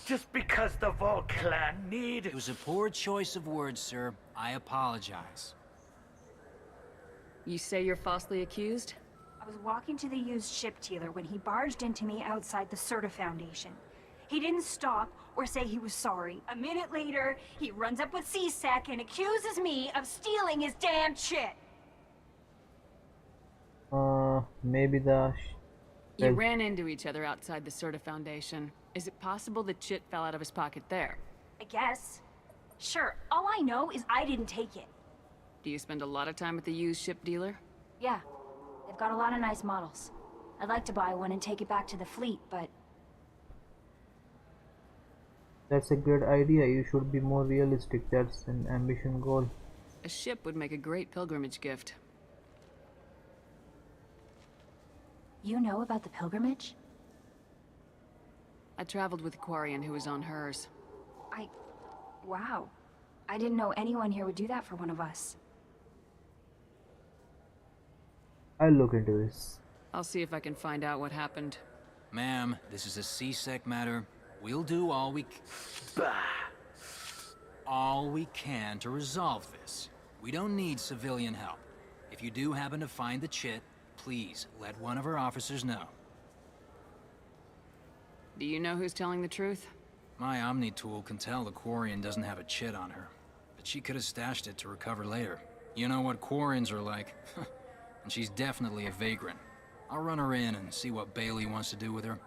Just because the Vol Clan need... It was a poor choice of words, sir. I apologize. You say you're falsely accused? I was walking to the used ship dealer when he barged into me outside the Serta Foundation. He didn't stop or say he was sorry. A minute later, he runs up with C-Sec and accuses me of stealing his damn shit. Maybe the... You ran into each other outside the Serta Foundation. Is it possible the chit fell out of his pocket there? I guess. Sure, all I know is I didn't take it. Do you spend a lot of time at the used ship dealer? Yeah, they've got a lot of nice models. I'd like to buy one and take it back to the fleet, but... That's a good idea. You should be more realistic. That's an ambition goal. A ship would make a great pilgrimage gift. You know about the pilgrimage? I traveled with a Quarian who was on hers. Wow. I didn't know anyone here would do that for one of us. I'll look into this. I'll see if I can find out what happened. Ma'am, this is a C-Sec matter. We'll do all we can to resolve this. We don't need civilian help. If you do happen to find the chit, please let one of our officers know. Do you know who's telling the truth? My Omni tool can tell the Quarian doesn't have a chit on her, but she could have stashed it to recover later. You know what Quarians are like, and she's definitely a vagrant. I'll run her in and see what Bailey wants to do with her.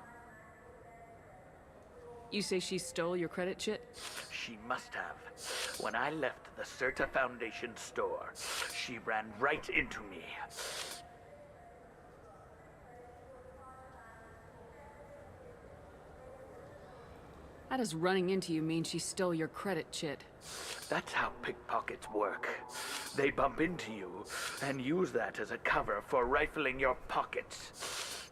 You say she stole your credit chit? She must have. When I left the Serta Foundation store, she ran right into me. How does running into you mean she stole your credit chit? That's how pickpockets work. They bump into you and use that as a cover for rifling your pockets.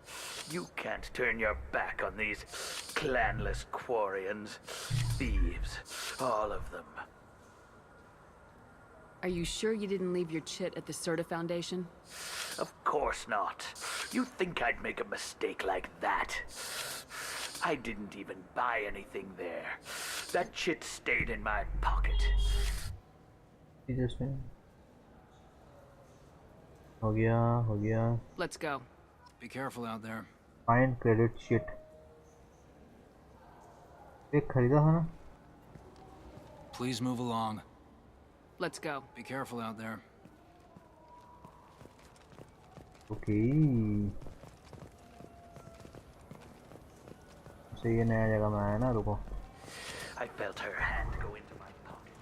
You can't turn your back on these clanless Quarians. Thieves, all of them. Are you sure you didn't leave your chit at the Serta Foundation? Of course not. You think I'd make a mistake like that? I didn't even buy anything there. That shit stayed in my pocket. हो गया. Let's go. Be careful out there. Find credit sheet. एक खरीदा था ना? Please move along. Let's go. Be careful out there. Okay. से ये नया जगह में आया ना रुको. I felt her hand go into my pocket.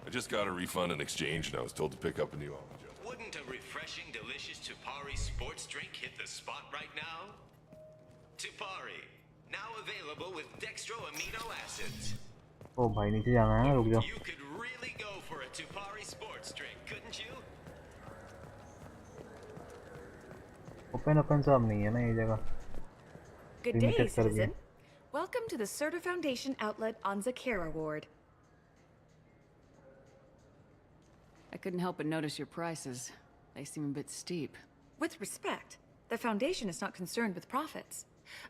I just got a refund and exchange, and I was told to pick up a new object. Wouldn't a refreshing, delicious Tupari sports drink hit the spot right now? Tupari, now available with dextro amino acids. ओ भाई नीचे जाना है रुक जाओ. You could really go for a Tupari sports drink, couldn't you? Open सब नहीं है ना ये जगह. Good day, citizen. Welcome to the Serta Foundation outlet on Zakara Ward. I couldn't help but notice your prices. They seem a bit steep. With respect, the Foundation is not concerned with profits.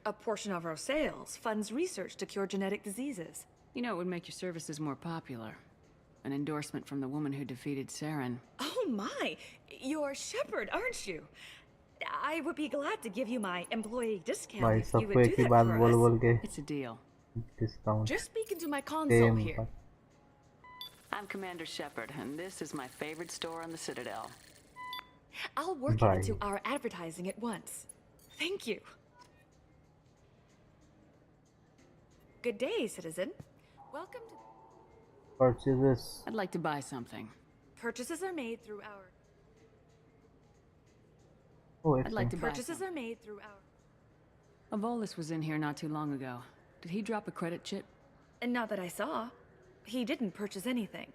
A portion of our sales funds research to cure genetic diseases. You know, it would make your services more popular. An endorsement from the woman who defeated Saren. Oh my! You're Shepard, aren't you? I would be glad to give you my employee discount if you would do that for us. It's a deal. Discount. Just speak into my console here. I'm Commander Shepard, and this is my favorite store on the Citadel. I'll work it into our advertising at once. Thank you. Good day, citizen. Welcome to... Purchases. I'd like to buy something. Purchases are made through our... Oh, I'd like to buy Purchases something. are made through our... Avolis was in here not too long ago. Did he drop a credit chit? And not that I saw. He didn't purchase anything.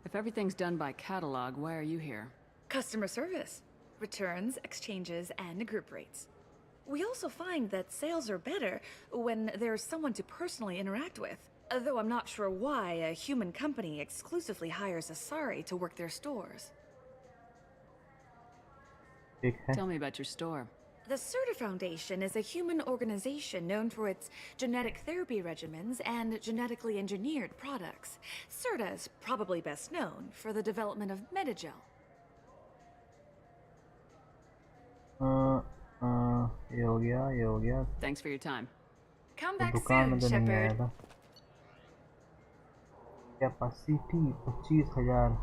If everything's done by catalog, why are you here? Customer service. Returns, exchanges, and group rates. We also find that sales are better when there's someone to personally interact with. Though I'm not sure why a human company exclusively hires Asari to work their stores. Tell me about your store. The Serta Foundation is a human organization known for its genetic therapy regimens and genetically engineered products. Serta is probably best known for the development of Metagel. ये हो गया Thanks for your time. Come तो back दुकान में soon, तो नहीं आया Shepard. था कैपेसिटी 25,000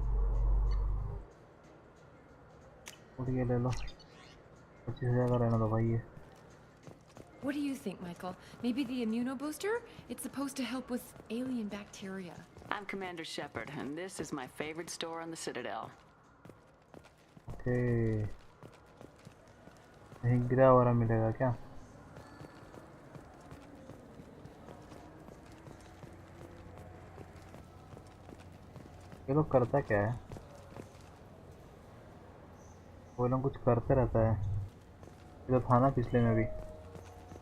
उठ के ले लो 25,000 का रहना दो भाई ये What do you think, Michael? Maybe the immunobooster? It's supposed to help with alien bacteria. I'm Commander Shepard, and this is my favorite store on the Citadel. Okay कहीं गिरा हुआ मिलेगा क्या ये लोग करता क्या है वो लोग कुछ करते रहता है ये तो था ना पिछले में भी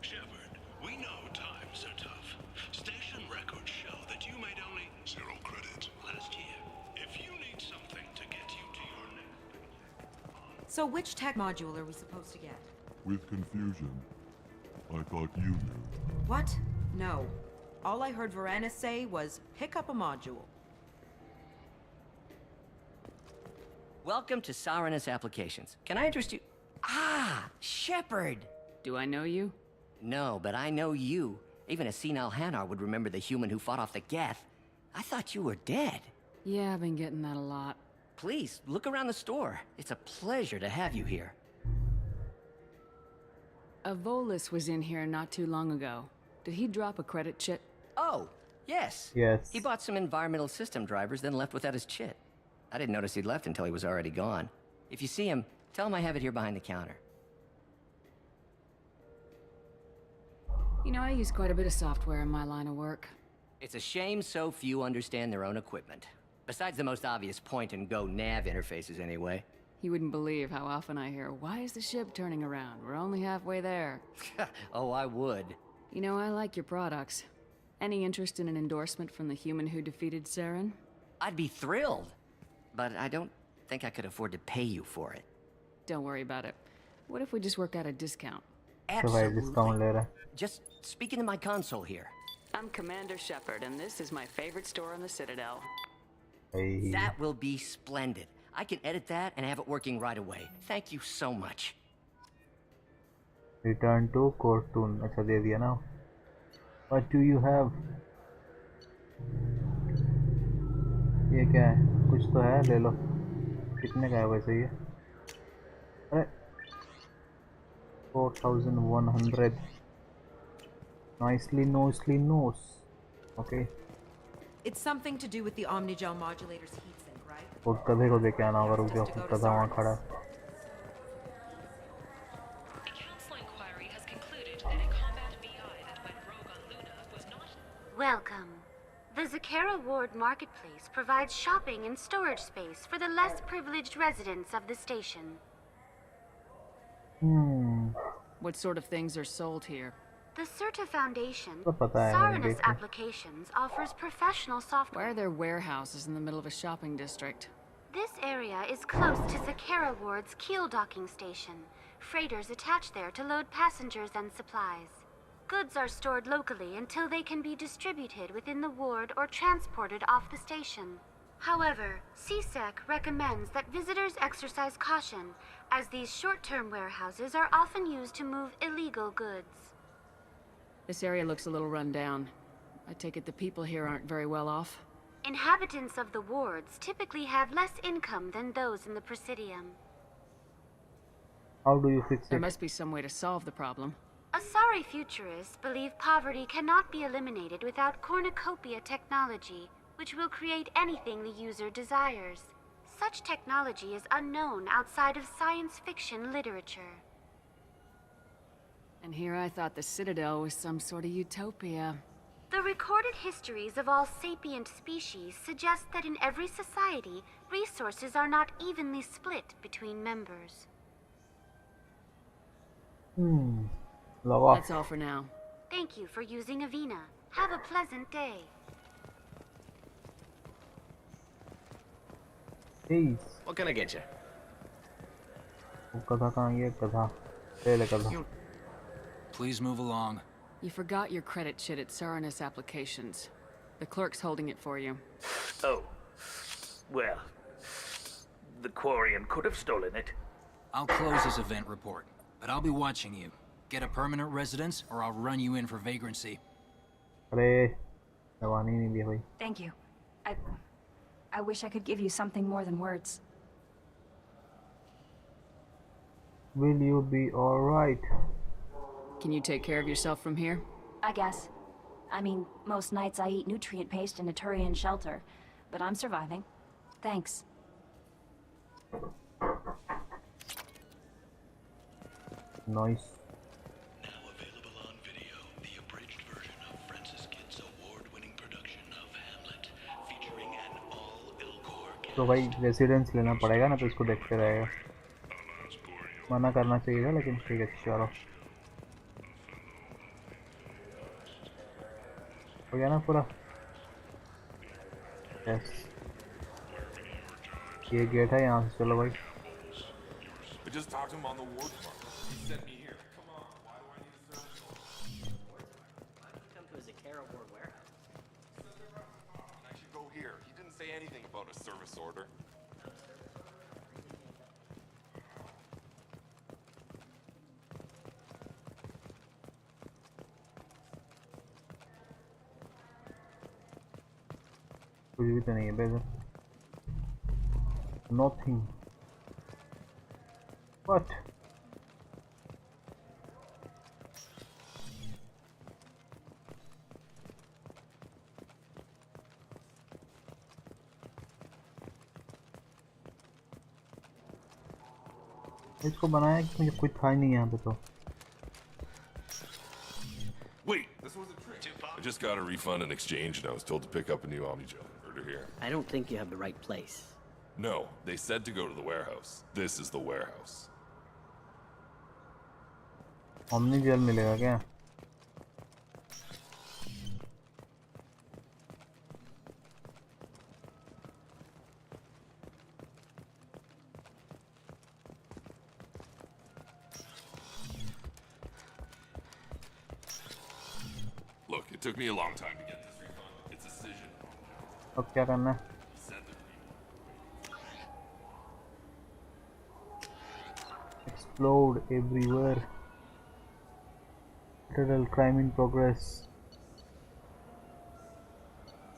Shepard, we know times are tough. Station records show that you made only 0 credit last year. If you need something to get you to your next... So which tech module are we supposed to get? With confusion. I thought you knew. What? No. All I heard Varanus say was, pick up a module. Welcome to Saranus Applications. Can I interest you? Ah, Shepard! Do I know you? No, but I know you. Even a senile Hanar would remember the human who fought off the Geth. I thought you were dead. Yeah, I've been getting that a lot. Please, look around the store. It's a pleasure to have you here. Avolis was in here not too long ago. Did he drop a credit chit? Oh, yes. Yes. He bought some environmental system drivers, then left without his chit. I didn't notice he'd left until he was already gone. If you see him, tell him I have it here behind the counter. You know, I use quite a bit of software in my line of work. It's a shame so few understand their own equipment. Besides the most obvious point-and-go nav interfaces, anyway. You wouldn't believe how often I hear, why is the ship turning around? We're only halfway there. Oh, I would. You know, I like your products. Any interest in an endorsement from the human who defeated Saren? I'd be thrilled. But I don't think I could afford to pay you for it. Don't worry about it. What if we just work out a discount? Absolutely. Just speak into my console here. I'm Commander Shepard, and this is my favorite store on the Citadel. Hey. That will be splendid. I can edit that and have it working right away. Thank you so much. Return to cartoon. अच्छा दे दिया ना. What do you have? ये क्या है? कुछ तो है ले लो. कितने का है वैसे ये? अरे 4,100. Nicely nose. Okay. It's something to do with the Omnigel modulator's heatsink, right? वो गधे को देके आना होगा रुक जाओ गधा वहाँ खड़ा है. A council inquiry has concluded that a combat BI that went rogue on Luna was not... Welcome. The Zakara Ward Marketplace provides shopping and storage space for the less privileged residents of the station. What sort of things are sold here? The Serta Foundation, पता है, Saranus देखो. Applications, offers professional software. Why are there warehouses in the middle of a shopping district? This area is close to Zakara Ward's keel docking station. Freighters attach there to load passengers and supplies. Goods are stored locally until they can be distributed within the ward or transported off the station. However, CSEC recommends that visitors exercise caution, as these short-term warehouses are often used to move illegal goods. This area looks a little run down. I take it the people here aren't very well off? Inhabitants of the wards typically have less income than those in the Presidium. How do you fix There it? must be some way to solve the problem. Asari futurists believe poverty cannot be eliminated without cornucopia technology, which will create anything the user desires. Such technology is unknown outside of science fiction literature. And here I thought the Citadel was some sort of utopia. The recorded histories of all sapient species suggest that in every society, resources are not evenly split between members. Log off. That's all for now. Thank you for using Avina. Have a pleasant day. Please. What can I get you? गधा कहाँ गया? गधा ले ले गधा. Please move along. You forgot your credit sheet at Saranus Applications. The clerk's holding it for you. Oh. Well, the Quarian could have stolen it. I'll close this event report, but I'll be watching you. Get a permanent residence, or I'll run you in for vagrancy. अरे जवानी नहीं दिया भाई. Thank you. I wish I could give you something more than words. Will you be all right? Can you take care of yourself from here? I guess. I mean, most nights I eat nutrient paste in a Turian shelter, but I'm surviving. Thanks. Nice. तो भाई residence लेना पड़ेगा ना, तो इसको देखते रहेगा. मना करना चाहिए था, लेकिन ठीक है चलो. हो गया ना पूरा. यस, ये गेट है, यहाँ से चलो भाई. I just talked to him on the War Front. He sent me here. Come on, why do I need a service? Why don't you come to his Akara War warehouse? I should go here. He didn't say anything about a service order. कुछ भी तो नहीं है बेटा. Nothing. What? इसको बनाया कि मुझे कोई था ही नहीं यहाँ पे तो. Wait, this was a trick. I just got a refund and exchange, and I was told to pick up a new Omnigel inverter here. I don't think you have the right place. No, they said to go to the warehouse. This is the warehouse. Omni gel मिलेगा क्या? Look, it took me a long time to get this refund. It's a decision. अब क्या करना है? Explode everywhere. Citadel crime in progress.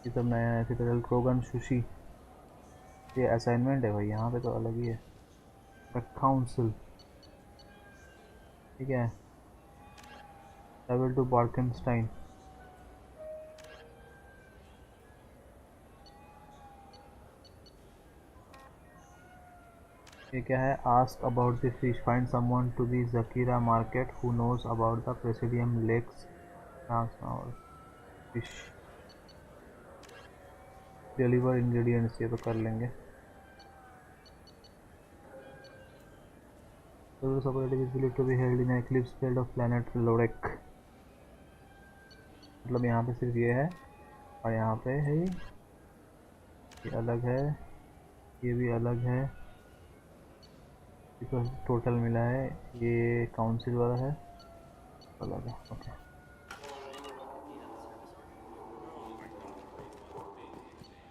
ये सब नया है. Citadel Krogan Sushi. ये असाइनमेंट है भाई, यहाँ पे तो अलग ही है. The Council. ठीक है. Travel to Barkenstein. ये क्या है? Ask about the fish. Find someone to the Zakira market who knows about the Presidium Lakes fish. Deliver ingredients. ये तो कर लेंगे. Service operative is believed to be held in an eclipse field of planet Lodek. मतलब यहाँ पे सिर्फ ये है और यहाँ पे है ये अलग है, ये भी अलग है. इसको टोटल मिला है. ये काउंसिल वाला है, अलग है. ओके,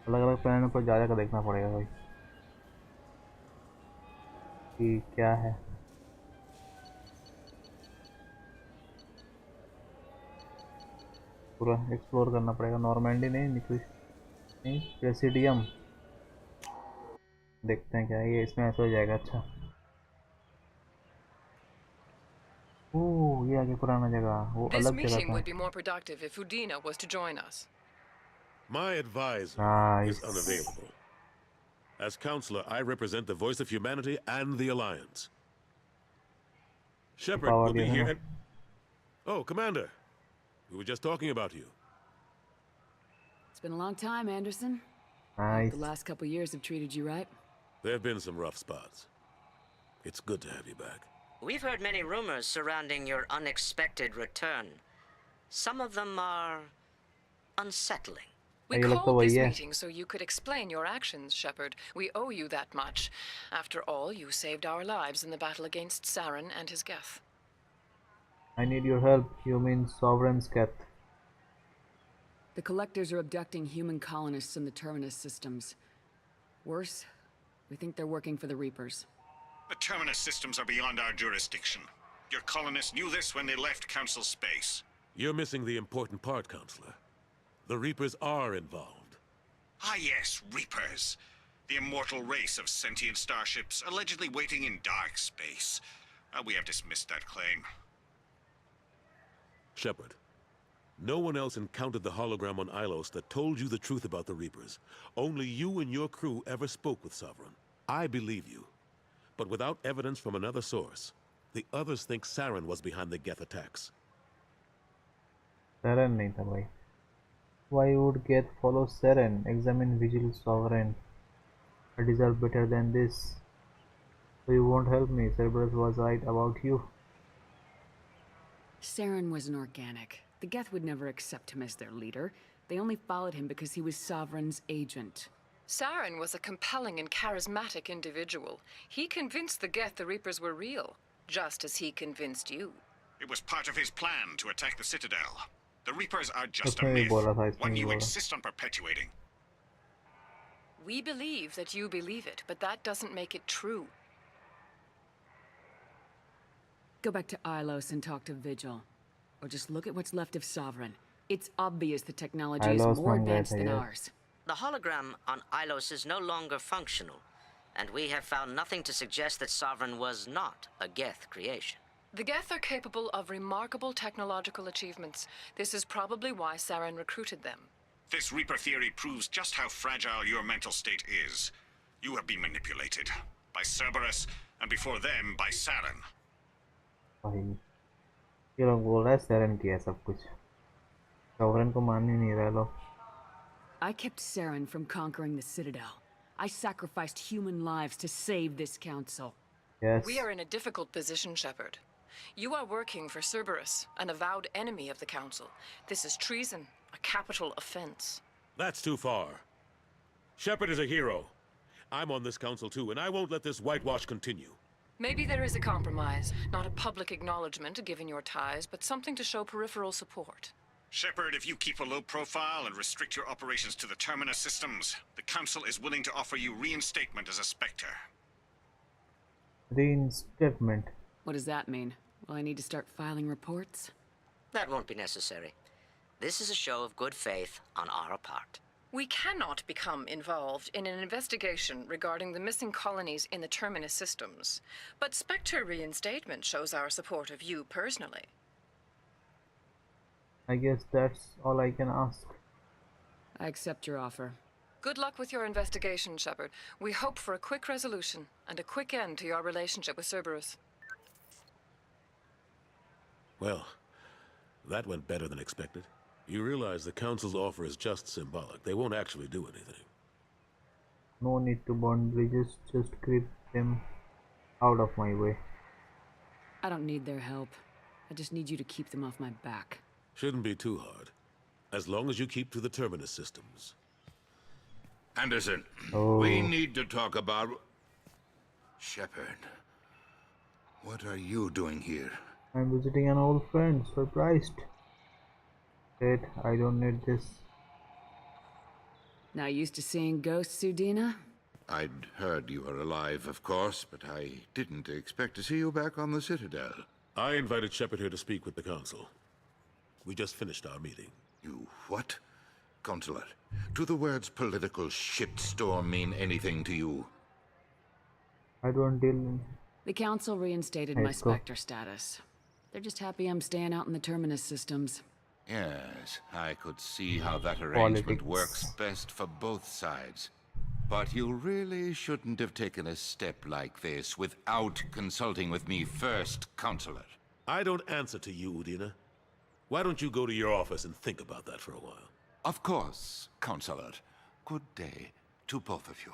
अलग अलग प्लान पर जा कर देखना पड़ेगा भाई कि क्या है. पूरा एक्सप्लोर करना पड़ेगा. नॉर्मैंडी नहीं, नहीं प्रेसिडियम. देखते हैं क्या है ये. इसमें ऐसा हो जाएगा. अच्छा, ओह ये आगे पुराना जगह वो This अलग जगह meeting था would be more productive if Udina was to join us. My advisor Nice. is unavailable. As counselor, I represent the voice of humanity and the Alliance. Shepard Power will be दिया था here ना at... Oh, Commander. We were just talking about you. It's been a long time, Anderson. Nice. The last couple years have treated you right. There have been some rough spots. It's good to have you back. We've heard many rumors surrounding your unexpected return. Some of them are unsettling. We ये लगता called वही this है meeting so you could explain your actions, Shepard. We owe you that much. After all, you saved our lives in the battle against Saren and his Geth. I need your help. You mean Sovereign's Geth. The Collectors are abducting human colonists in the Terminus systems. Worse, we think they're working for the Reapers. The Terminus systems are beyond our jurisdiction. Your colonists knew this when they left Council space. You're missing the important part, Counselor. The Reapers are involved. Ah yes, Reapers. The immortal race of sentient starships allegedly waiting in dark space. We have dismissed that claim. Shepard, no one else encountered the hologram on Ilos that told you the truth about the Reapers. Only you and your crew ever spoke with Sovereign. I believe you. But without evidence from another source, the others think Saren was behind the Geth attacks. Saren नहीं था भाई. Why would Geth follow Saren? Examine Vigil Sovereign. I deserve better than this. So you won't help me. Cerberus was right about you. Saren was an organic. The Geth would never accept him as their leader. They only followed him because he was Sovereign's agent. Saren was a compelling and charismatic individual. He convinced the Geth the Reapers were real, just as he convinced you. It was part of his plan to attack the Citadel. The Reapers are just a उसने myth, भी बोला था one इसने भी you बोला. insist on perpetuating. We believe that you believe it, but that doesn't make it true. Go back to Ilos and talk to Vigil. Or just look at what's left of Sovereign. It's obvious the technology is Ilos more मांग रहे advanced थे than ये. ours. The hologram on Ilos is no longer functional, and we have found nothing to suggest that Sovereign was not a Geth creation. The Geth are capable of remarkable technological achievements. This is probably why Saren recruited them. This Reaper theory proves just how fragile your mental state is. You have been manipulated. By Cerberus, and before them, by Saren. भाई ये लोग बोल रहे हैं Saren किया सब कुछ. Sovereign को मान ही नहीं रहे लोग. I kept Saren from conquering the Citadel. I sacrificed human lives to save this council. Yes. We are in a difficult position, Shepard. You are working for Cerberus, an avowed enemy of the Council. This is treason, a capital offense. That's too far. Shepard is a hero. I'm on this council too, and I won't let this whitewash continue. Maybe there is a compromise, not a public acknowledgement given your ties, but something to show peripheral support. Shepard, if you keep a low profile and restrict your operations to the Terminus systems, the Council is willing to offer you reinstatement as a Spectre. Reinstatement. What does that mean? Will I need to start filing reports? That won't be necessary. This is a show of good faith on our part. We cannot become involved in an investigation regarding the missing colonies in the Terminus systems, but Spectre reinstatement shows our support of you personally. I guess that's all I can ask. I accept your offer. Good luck with your investigation, Shepard. We hope for a quick resolution and a quick end to your relationship with Cerberus. Well, that went better than expected. You realize the Council's offer is just symbolic. They won't actually do anything. No need to burn bridges, just keep them out of my way. I don't need their help. I just need you to keep them off my back. Shouldn't be too hard. As long as you keep to the Terminus systems. Anderson, Oh. we need to talk about... Shepard, what are you doing here? I'm visiting an old friend. Surprised. Wait, I don't need this. Not used to seeing ghosts, Udina? I'd heard you were alive, of course, but I didn't expect to see you back on the Citadel. I invited Shepard here to speak with the Council. We just finished our meeting. You what? Consular, do the words political shitstorm mean anything to you? I don't deal. The Council reinstated my Let's go. Spectre status. They're just happy I'm staying out in the terminus systems. Yes, I could see how that arrangement Politics. works best for both sides. But you really shouldn't have taken a step like this without consulting with me first, Counselor. I don't answer to you, Udina. Why don't you go to your office and think about that for a while? Of course, Counselor. Good day to both of you.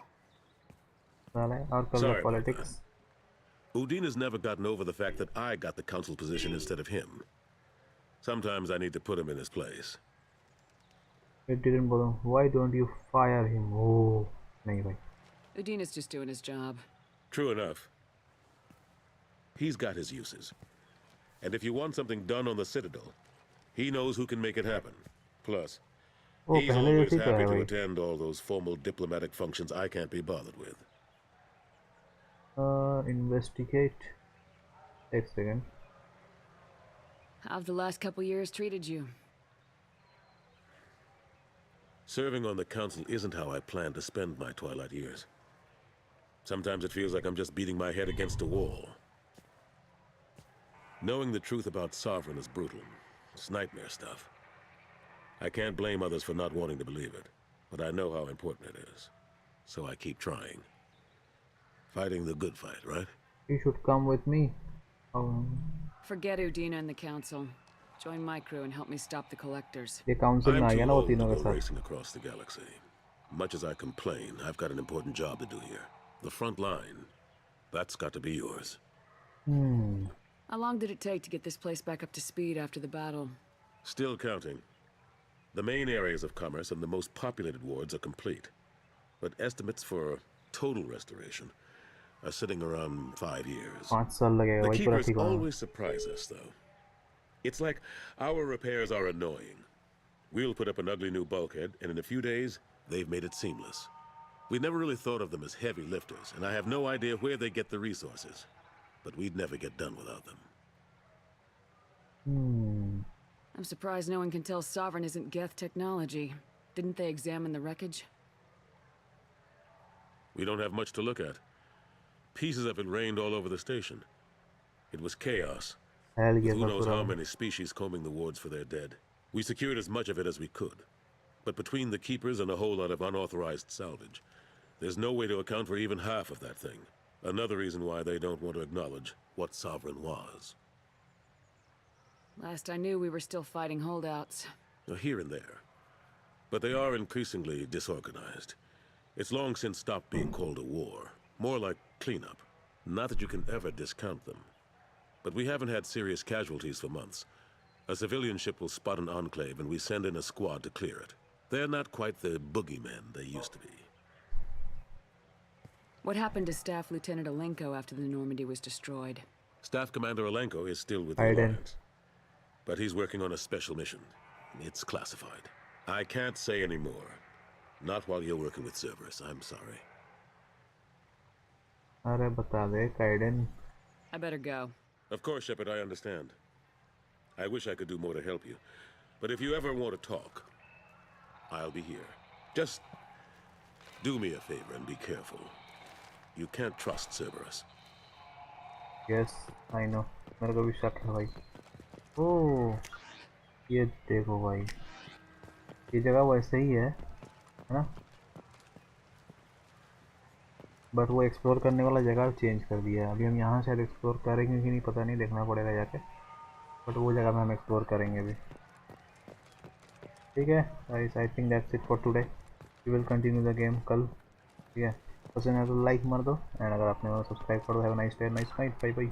Sorry, Politics. Udina's never gotten over the fact that I got the council position instead of him. Sometimes I need to put him in his place. It didn't bother. Why don't you fire him? Oh, nahi bhai. Udina's just doing his job. True enough. He's got his uses. And if you want something done on the Citadel, he knows who can make it happen. Plus, he's always happy to attend all those formal diplomatic functions I can't be bothered with. Investigate. Take a second. How've the last couple years treated you? Serving on the council isn't how I plan to spend my twilight years. Sometimes it feels like I'm just beating my head against a wall. Knowing the truth about Sovereign is brutal. It's nightmare stuff. I can't blame others for not wanting to believe it, but I know how important it is. So I keep trying. Fighting the good fight, right? You should come with me. Forget Udina and the council. Join my crew and help me stop the collectors. ये council में आ गया ना वो तीनों के साथ. Racing across the galaxy. Much as I complain, I've got an important job to do here. The front line. That's got to be yours. How long did it take to get this place back up to speed after the battle? Still counting. The main areas of commerce and the most populated wards are complete. But estimates for total restoration are sitting around 5 years. 5 साल लगेगा The वही पूरा keepers ठीक होगा. always surprise us, though. It's like our repairs are annoying. We'll put up an ugly new bulkhead, and in a few days, they've made it seamless. We never really thought of them as heavy lifters, and I have no idea where they get the resources. But we'd never get done without them. I'm surprised no one can tell Sovereign isn't Geth technology. Didn't they examine the wreckage? We don't have much to look at. Pieces of it rained all over the station. It was chaos. With who knows how many species combing the wards for their dead. We secured as much of it as we could. But between the keepers and a whole lot of unauthorized salvage, there's no way to account for even half of that thing. Another reason why they don't want to acknowledge what Sovereign was. Last I knew, we were still fighting holdouts. Here and there. But they are increasingly disorganized. It's long since stopped being called a war. More like cleanup. Not that you can ever discount them. But we haven't had serious casualties for months. A civilian ship will spot an enclave and we send in a squad to clear it. They're not quite the boogeymen they used to be. What happened to Staff Lieutenant Alenko after the Normandy was destroyed? Staff Commander Alenko is still with the Alliance. But he's working on a special mission. It's classified. I can't say any more. Not while you're working with Cerberus, I'm sorry. अरे बता दे काइडेन. I better go. Of course, Shepard, I understand. I wish I could do more to help you. But if you ever want to talk, I'll be here. Just do me a favor and be careful. You can't trust Cerberus. Yes, I know. मेरे को भी शक है भाई. ओह, ये देखो भाई. ये जगह वैसे ही है ना? बट वो एक्सप्लोर करने वाला जगह चेंज कर दिया है. अभी हम यहाँ शायद एक्सप्लोर करेंगे कि नहीं पता नहीं, देखना पड़ेगा जाके. बट वो जगह में हम एक्सप्लोर करेंगे अभी. ठीक है guys, I think that's it for today. We will continue the game कल. ठीक है, पसंद है तो लाइक मार दो, एंड अगर आपने सब्सक्राइब कर दो. Have a nice day, nice night, bye bye.